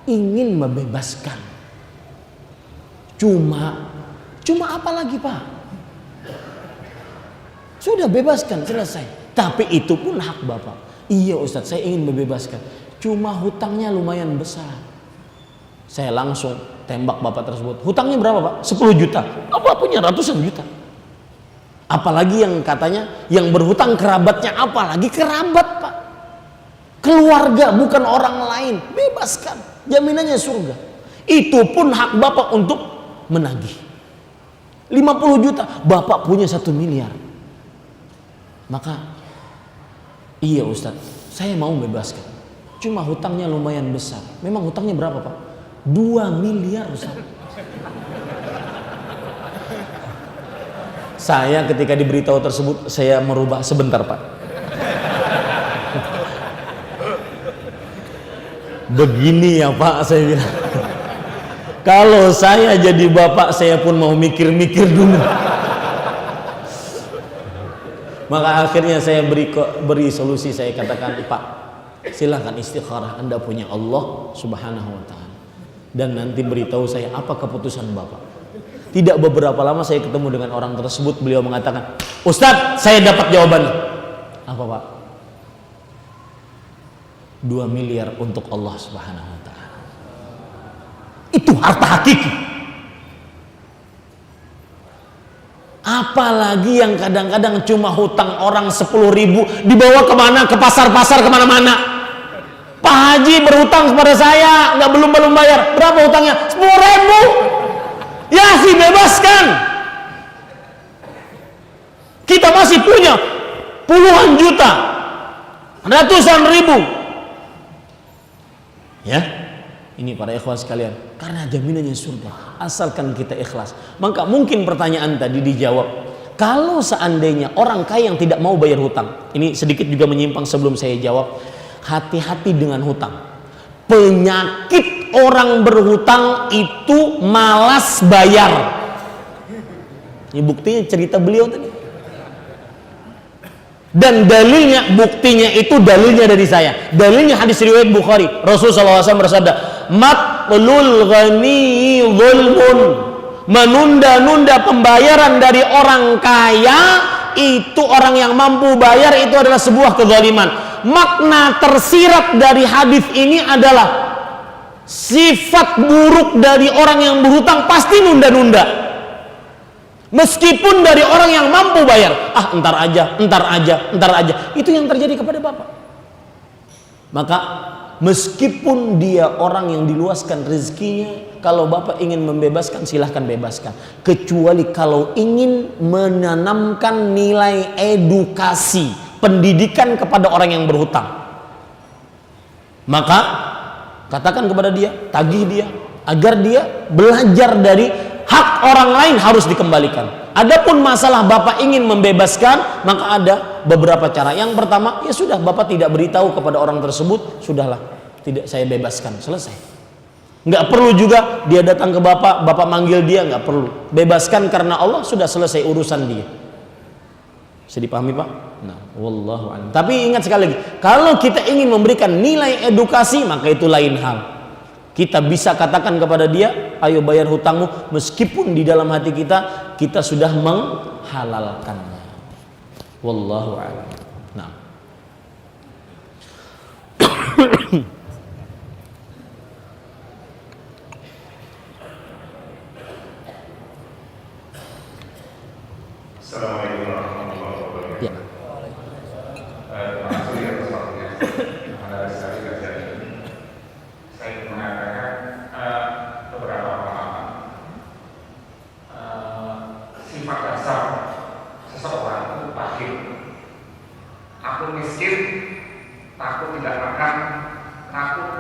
ingin membebaskan. Cuma apa lagi, Pak? Sudah bebaskan, selesai. Tapi itu pun hak Bapak. Iya, Ustaz, saya ingin membebaskan. Cuma hutangnya lumayan besar. Saya langsung tembak bapak tersebut. Hutangnya berapa, Pak? 10 juta. Bapak punya ratusan juta. Apalagi yang katanya yang berhutang kerabatnya, apalagi kerabat, Pak. Keluarga, bukan orang lain. Bebaskan. Jaminannya surga. Itu pun hak Bapak untuk menagih. 50 juta. Bapak punya 1 miliar. Maka, iya Ustaz, saya mau bebaskan. Cuma hutangnya lumayan besar. Memang hutangnya berapa, Pak? 2 miliar, Ustaz. Saya ketika diberitahu tersebut, saya merubah sebentar, Pak. Begini ya, Pak, saya bilang. Kalau saya jadi bapak, saya pun mau mikir-mikir dulu. Maka akhirnya saya beri solusi. Saya katakan, Pak, silahkan istikharah, Anda punya Allah Subhanahu wa ta'ala, dan nanti beritahu saya apa keputusan Bapak. Tidak beberapa lama saya ketemu dengan orang tersebut. Beliau mengatakan, Ustadz, saya dapat jawabannya. Apa, Pak? 2 miliar untuk Allah Subhanahu wa ta'ala. Itu harta hakiki. Apalagi yang kadang-kadang cuma hutang orang 10.000 dibawa kemana? Ke pasar-pasar, kemana-mana. Pak Haji berhutang kepada saya, nggak belum bayar. Berapa hutangnya? 10.000. Ya sih, bebaskan. Kita masih punya puluhan juta, ratusan ribu. Ya, ini para ikhwan sekalian, karena jaminannya surga asalkan kita ikhlas. Maka mungkin pertanyaan tadi dijawab, kalau seandainya orang kaya yang tidak mau bayar hutang. Ini sedikit juga menyimpang sebelum saya jawab. Hati-hati dengan hutang. Penyakit orang berhutang itu malas bayar. Ini buktinya cerita beliau tadi. Dan dalilnya, buktinya itu dalilnya dari saya. Dalilnya hadis riwayat Bukhari. Rasulullah SAW bersabda, matlul ghani zulmun. Menunda-nunda pembayaran dari orang kaya, itu orang yang mampu bayar, itu adalah sebuah kezaliman. Makna tersirat dari hadis ini adalah sifat buruk dari orang yang berhutang pasti nunda-nunda. Meskipun dari orang yang mampu bayar, entar aja. Itu yang terjadi kepada Bapak. Maka meskipun dia orang yang diluaskan rezekinya, kalau Bapak ingin membebaskan, silahkan bebaskan. Kecuali kalau ingin menanamkan nilai edukasi, pendidikan kepada orang yang berhutang, maka katakan kepada dia, tagih dia, agar dia belajar dari hak orang lain harus dikembalikan. Adapun masalah bapak ingin membebaskan, maka ada beberapa cara. Yang pertama, ya sudah, bapak tidak beritahu kepada orang tersebut, sudahlah, tidak, saya bebaskan, selesai. Nggak perlu juga dia datang ke bapak, bapak manggil dia, nggak perlu. Bebaskan karena Allah, sudah selesai urusan dia. Bisa dipahami Pak? Nah, wallahu a'lam. Tapi ingat sekali lagi, kalau kita ingin memberikan nilai edukasi, maka itu lain hal. Kita bisa katakan kepada dia, ayo bayar hutangmu, meskipun di dalam hati kita sudah menghalalkannya. Wallahu a'lam. Nah. Assalamualaikum warahmatullahi wabarakatuh. Ya. Terima kasih atas waktunya. Menarik sekali kajian ini. Saya ingin mengatakan beberapa pengalaman. Sifat dasar seseorang itu bakhil. Aku miskin, takut tidak makan, takut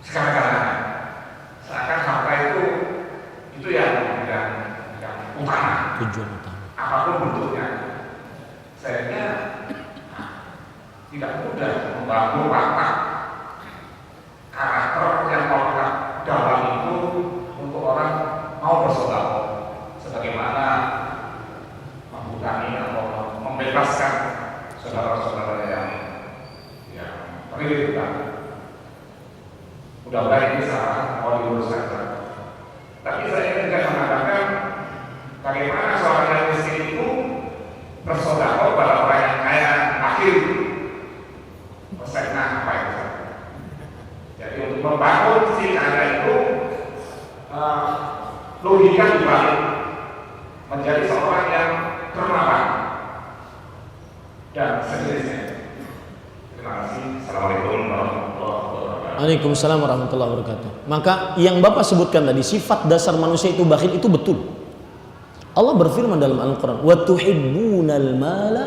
segala-galanya. Seakan harta itu yang utama. Tujuan utama. Apapun bentuknya, sehingga tidak mudah membangun watak karakter yang melekat dalam itu untuk orang mau bersedekah, sebagaimana menghutani atau membebaskan saudara-saudara yang terlilit. Mudah-mudahan ini salah mau diuruskan. Tapi saya ingin juga mengatakan bagaimana seorang yang miskin itu bersedekah pada orang yang kaya akhir. Persepna apa itu? Jadi untuk membangun si kaya itu logika dibalik menjadi seorang yang bermakna dan sejenisnya. Terima kasih. Assalamualaikum warahmatullahi wabarakatuh. Waalaikumsalam warahmatullahi wabarakatuh. Maka yang Bapak sebutkan tadi, sifat dasar manusia itu bakhil, itu betul. Allah berfirman dalam Al-Quran, wa tuhibbunal mala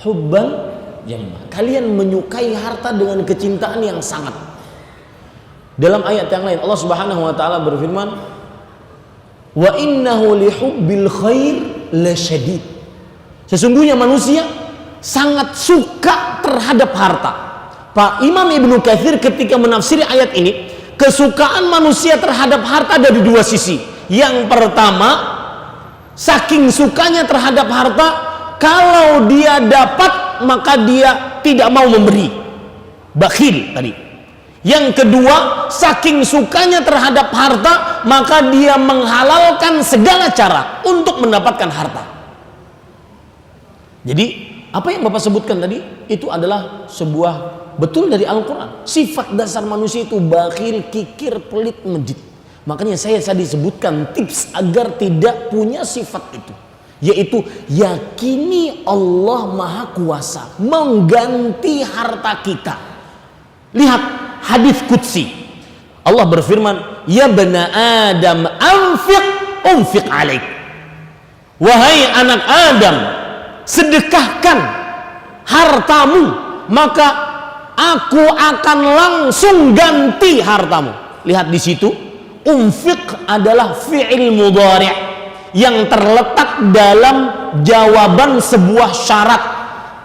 hubban jamma. Kalian menyukai harta dengan kecintaan yang sangat. Dalam ayat yang lain Allah Subhanahu wa taala berfirman, wa innahu lihubbil khair lasyadid. Sesungguhnya manusia sangat suka terhadap harta. Pak Imam Ibnu Katsir ketika menafsiri ayat ini, kesukaan manusia terhadap harta ada di dua sisi. Yang pertama, saking sukanya terhadap harta, kalau dia dapat maka dia tidak mau memberi, bakhil tadi. Yang kedua, saking sukanya terhadap harta, maka dia menghalalkan segala cara untuk mendapatkan harta. Jadi apa yang Bapak sebutkan tadi itu adalah sebuah betul dari Al-Quran. Sifat dasar manusia itu bakhil, kikir, pelit, medit. Makanya saya tadi sebutkan tips agar tidak punya sifat itu, yaitu yakini Allah Maha Kuasa mengganti harta kita. Lihat hadis qudsi, Allah berfirman, ya bani Adam anfiq unfiq alaik. Wahai anak Adam, sedekahkan hartamu, maka aku akan langsung ganti hartamu. Lihat di situ, unfiq adalah fi'il mudhari' yang terletak dalam jawaban sebuah syarat,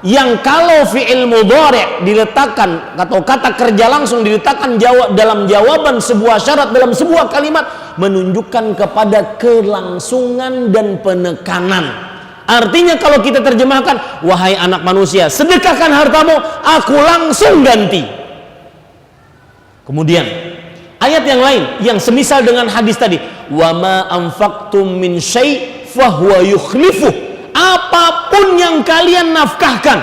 yang kalau fi'il mudhari' diletakkan atau kata kerja langsung diletakkan dalam jawaban sebuah syarat dalam sebuah kalimat, menunjukkan kepada kelangsungan dan penekanan. Artinya kalau kita terjemahkan, wahai anak manusia, sedekahkan hartamu, aku langsung ganti. Kemudian ayat yang lain yang semisal dengan hadis tadi, wa ma anfaqtum min syai' fahuwa yukhlifuh. Apapun yang kalian nafkahkan,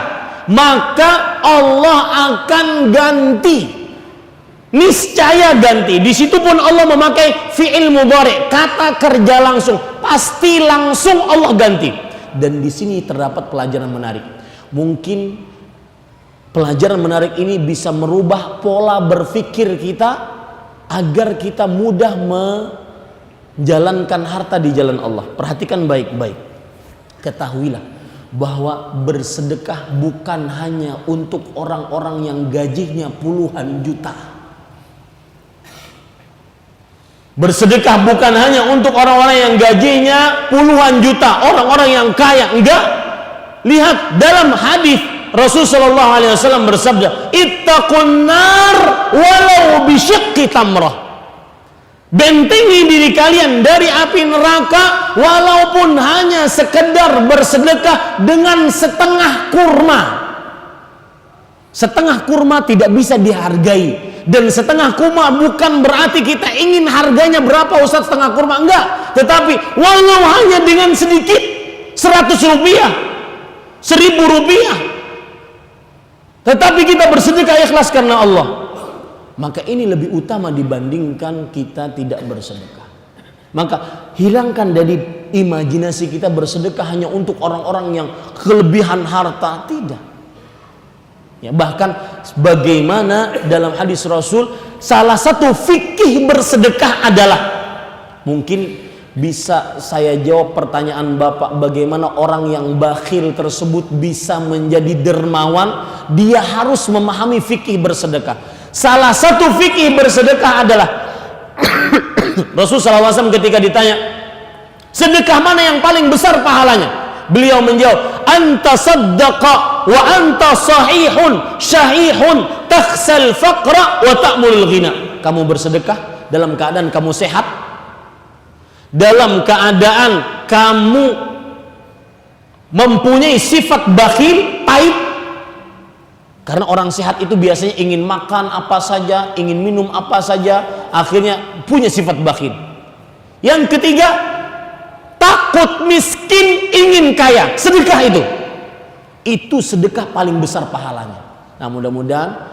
maka Allah akan ganti. Niscaya ganti. Di situ pun Allah memakai fi'il mudhari', kata kerja langsung, pasti langsung Allah ganti. Dan di sini terdapat pelajaran menarik. Mungkin pelajaran menarik ini bisa merubah pola berpikir kita agar kita mudah menjalankan harta di jalan Allah. Perhatikan baik-baik. Ketahuilah bahwa bersedekah bukan hanya untuk orang-orang yang gajinya puluhan juta. Bersedekah bukan hanya untuk orang-orang yang gajinya puluhan juta, orang-orang yang kaya, enggak. Lihat dalam hadis Rasul sallallahu alaihi wasallam bersabda, "Ittaqun nar walau bisyiqqi tamrah." Bentengi diri kalian dari api neraka walaupun hanya sekedar bersedekah dengan setengah kurma. Setengah kurma tidak bisa dihargai. Dan setengah kurma bukan berarti kita ingin harganya berapa Ustaz setengah kurma, enggak. Tetapi walau hanya dengan sedikit, 100 rupiah, 1000 rupiah, tetapi kita bersedekah ikhlas karena Allah, maka ini lebih utama dibandingkan kita tidak bersedekah. Maka hilangkan dari imajinasi kita bersedekah hanya untuk orang-orang yang kelebihan harta, tidak. Ya, bahkan bagaimana dalam hadis Rasul, salah satu fikih bersedekah adalah, mungkin bisa saya jawab pertanyaan Bapak, bagaimana orang yang bakhil tersebut bisa menjadi dermawan? Dia harus memahami fikih bersedekah. Salah satu fikih bersedekah adalah Rasul SAW ketika ditanya, sedekah mana yang paling besar pahalanya? Beliau menjawab, anta saddaqa wa anta sahihun syahihun takhsal faqra wa ta'mulul ghina. Kamu bersedekah dalam keadaan kamu sehat, dalam keadaan kamu mempunyai sifat bakhil, pahit. Karena orang sehat itu biasanya ingin makan apa saja, ingin minum apa saja, akhirnya punya sifat bakhil. Yang ketiga, takut miskin, ingin kaya. Sedekah itu sedekah paling besar pahalanya. Nah, mudah-mudahan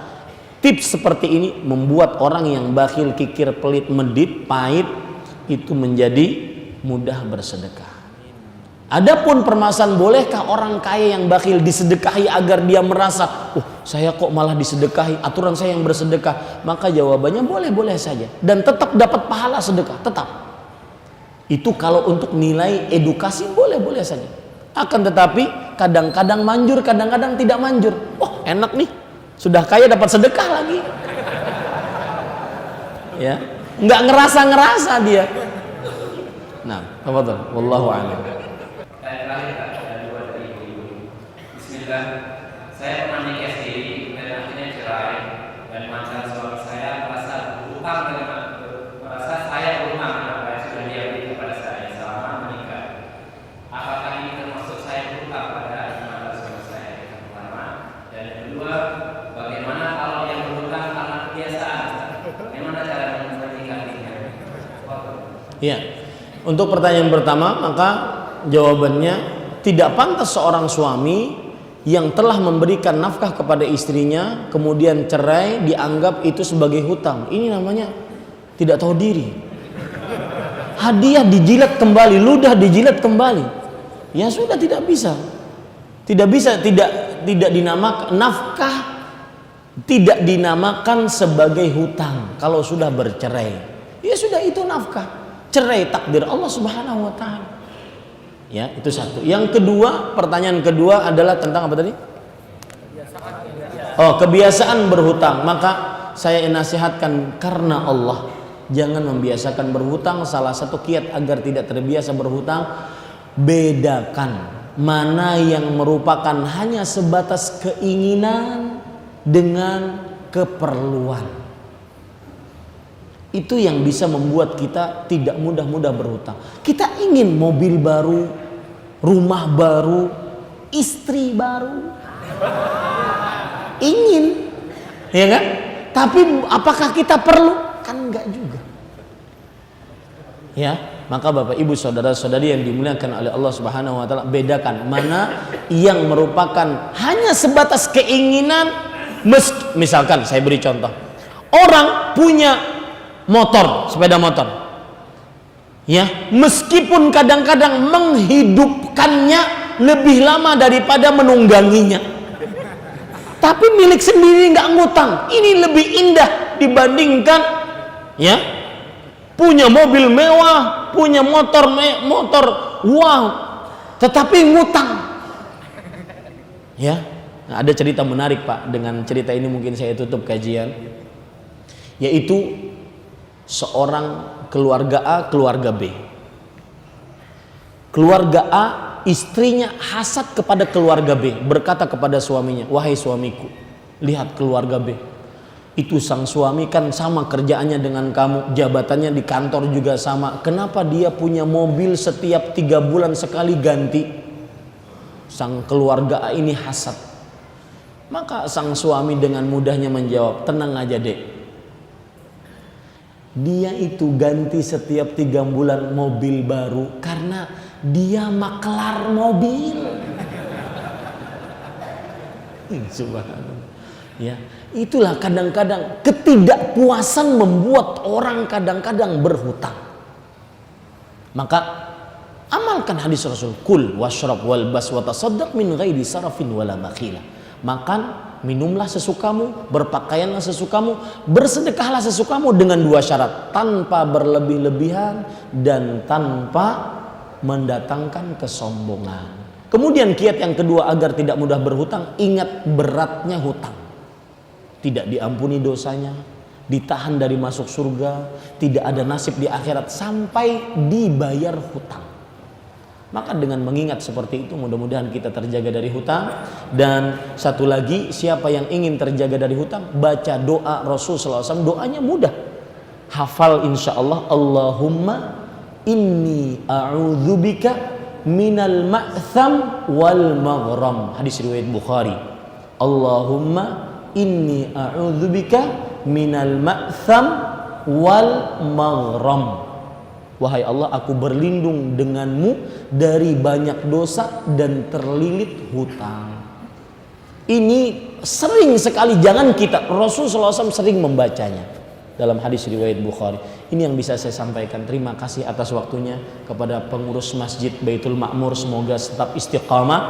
tips seperti ini membuat orang yang bakhil, kikir, pelit, medit, pahit itu menjadi mudah bersedekah. Adapun permasalahan, bolehkah orang kaya yang bakhil disedekahi agar dia merasa, saya kok malah disedekahi, aturan saya yang bersedekah? Maka jawabannya boleh-boleh saja dan tetap dapat pahala sedekah, tetap. Itu kalau untuk nilai edukasi boleh-boleh saja. Akan tetapi kadang-kadang manjur, kadang-kadang tidak manjur. Oh, enak nih, sudah kaya dapat sedekah lagi. Ya, nggak ngerasa dia. Nah, tafadhol, wallahu a'lam. Ada dua dari ibu. Bismillah. Saya pernah nikah sendiri dan akhirnya cerai, dan mantan suami saya merasa berhutang merasa saya berhutang apa yang sudah dia beri kepada saya selama menikah. Apakah ini termasuk saya berhutang pada mantan suami saya? Yang pertama. Dan yang kedua, bagaimana kalau yang berhutang karena kebiasaan? Bagaimana cara menyikapinya? Ya, untuk pertanyaan pertama, maka jawabannya tidak pantas seorang suami yang telah memberikan nafkah kepada istrinya kemudian cerai dianggap itu sebagai hutang. Ini namanya tidak tahu diri. Hadiah dijilat kembali, ludah dijilat kembali. Ya sudah, tidak bisa. Tidak dinamakan nafkah, tidak dinamakan sebagai hutang kalau sudah bercerai. Ya sudah, itu nafkah. Cerai takdir Allah Subhanahu wa taala. Ya, itu satu. Yang kedua, pertanyaan kedua adalah tentang apa tadi? Oh, kebiasaan berhutang. Maka saya nasihatkan karena Allah, jangan membiasakan berhutang. Salah satu kiat agar tidak terbiasa berhutang, bedakan mana yang merupakan hanya sebatas keinginan dengan keperluan. Itu yang bisa membuat kita tidak mudah-mudah berhutang. Kita ingin mobil baru, rumah baru, istri baru, ingin, ya kan? Tapi apakah kita perlu? Kan enggak juga. Ya, maka Bapak Ibu saudara-saudari yang dimuliakan oleh Allah Subhanahu wa taala, bedakan mana yang merupakan hanya sebatas keinginan. Misalkan saya beri contoh. Orang punya motor, sepeda motor. Ya, meskipun kadang-kadang menghidupkannya lebih lama daripada menungganginya. Tapi milik sendiri nggak ngutang. Ini lebih indah dibandingkan ya punya mobil mewah, punya motor wow, tetapi ngutang. Ya, nah, ada cerita menarik Pak. Dengan cerita ini mungkin saya tutup kajian, yaitu seorang keluarga A, keluarga B. Keluarga A, istrinya hasad kepada keluarga B, berkata kepada suaminya, wahai suamiku, lihat keluarga B. Itu sang suami kan sama kerjaannya dengan kamu, jabatannya di kantor juga sama. Kenapa dia punya mobil setiap 3 bulan sekali ganti? Sang keluarga A ini hasad. Maka sang suami dengan mudahnya menjawab, tenang aja dek. Dia itu ganti setiap 3 bulan mobil baru karena dia maklar mobil. Subhanallah. Ya, itulah kadang-kadang ketidakpuasan membuat orang kadang-kadang berhutang. Maka amalkan hadis Rasul, kul washrab walbas wa tasaddaq min ghairi sarafin wala makhila. Makan, minumlah sesukamu, berpakaianlah sesukamu, bersedekahlah sesukamu dengan 2 syarat, tanpa berlebih-lebihan dan tanpa mendatangkan kesombongan. Kemudian kiat yang kedua agar tidak mudah berhutang, ingat beratnya hutang. Tidak diampuni dosanya, ditahan dari masuk surga, tidak ada nasib di akhirat sampai dibayar hutang. Maka dengan mengingat seperti itu, mudah-mudahan kita terjaga dari hutang. Dan satu lagi, siapa yang ingin terjaga dari hutang, baca doa Rasul SAW. Doanya mudah, hafal insya Allah. Allahumma inni a'udzubika minal ma'tham wal maghram. Hadis riwayat Bukhari. Allahumma inni a'udzubika minal ma'tham wal maghram. Wahai Allah, aku berlindung denganmu dari banyak dosa dan terlilit hutang. Ini sering sekali, jangan kita, Rasulullah SAW sering membacanya dalam hadis riwayat Bukhari. Ini yang bisa saya sampaikan. Terima kasih atas waktunya kepada pengurus Masjid Baitul Ma'mur, semoga tetap istiqamah,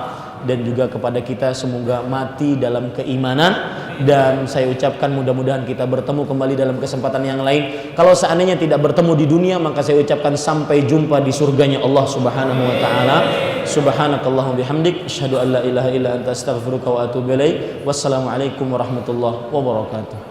dan juga kepada kita semoga mati dalam keimanan. Dan saya ucapkan mudah-mudahan kita bertemu kembali dalam kesempatan yang lain. Kalau seandainya tidak bertemu di dunia, maka saya ucapkan sampai jumpa di surganya Allah Subhanahu wa taala. Subhanakallahumma bihamdik, asyhadu an la ilaha illa anta astaghfiruka wa atubu ilaik. Wassalamualaikum warahmatullahi wabarakatuh.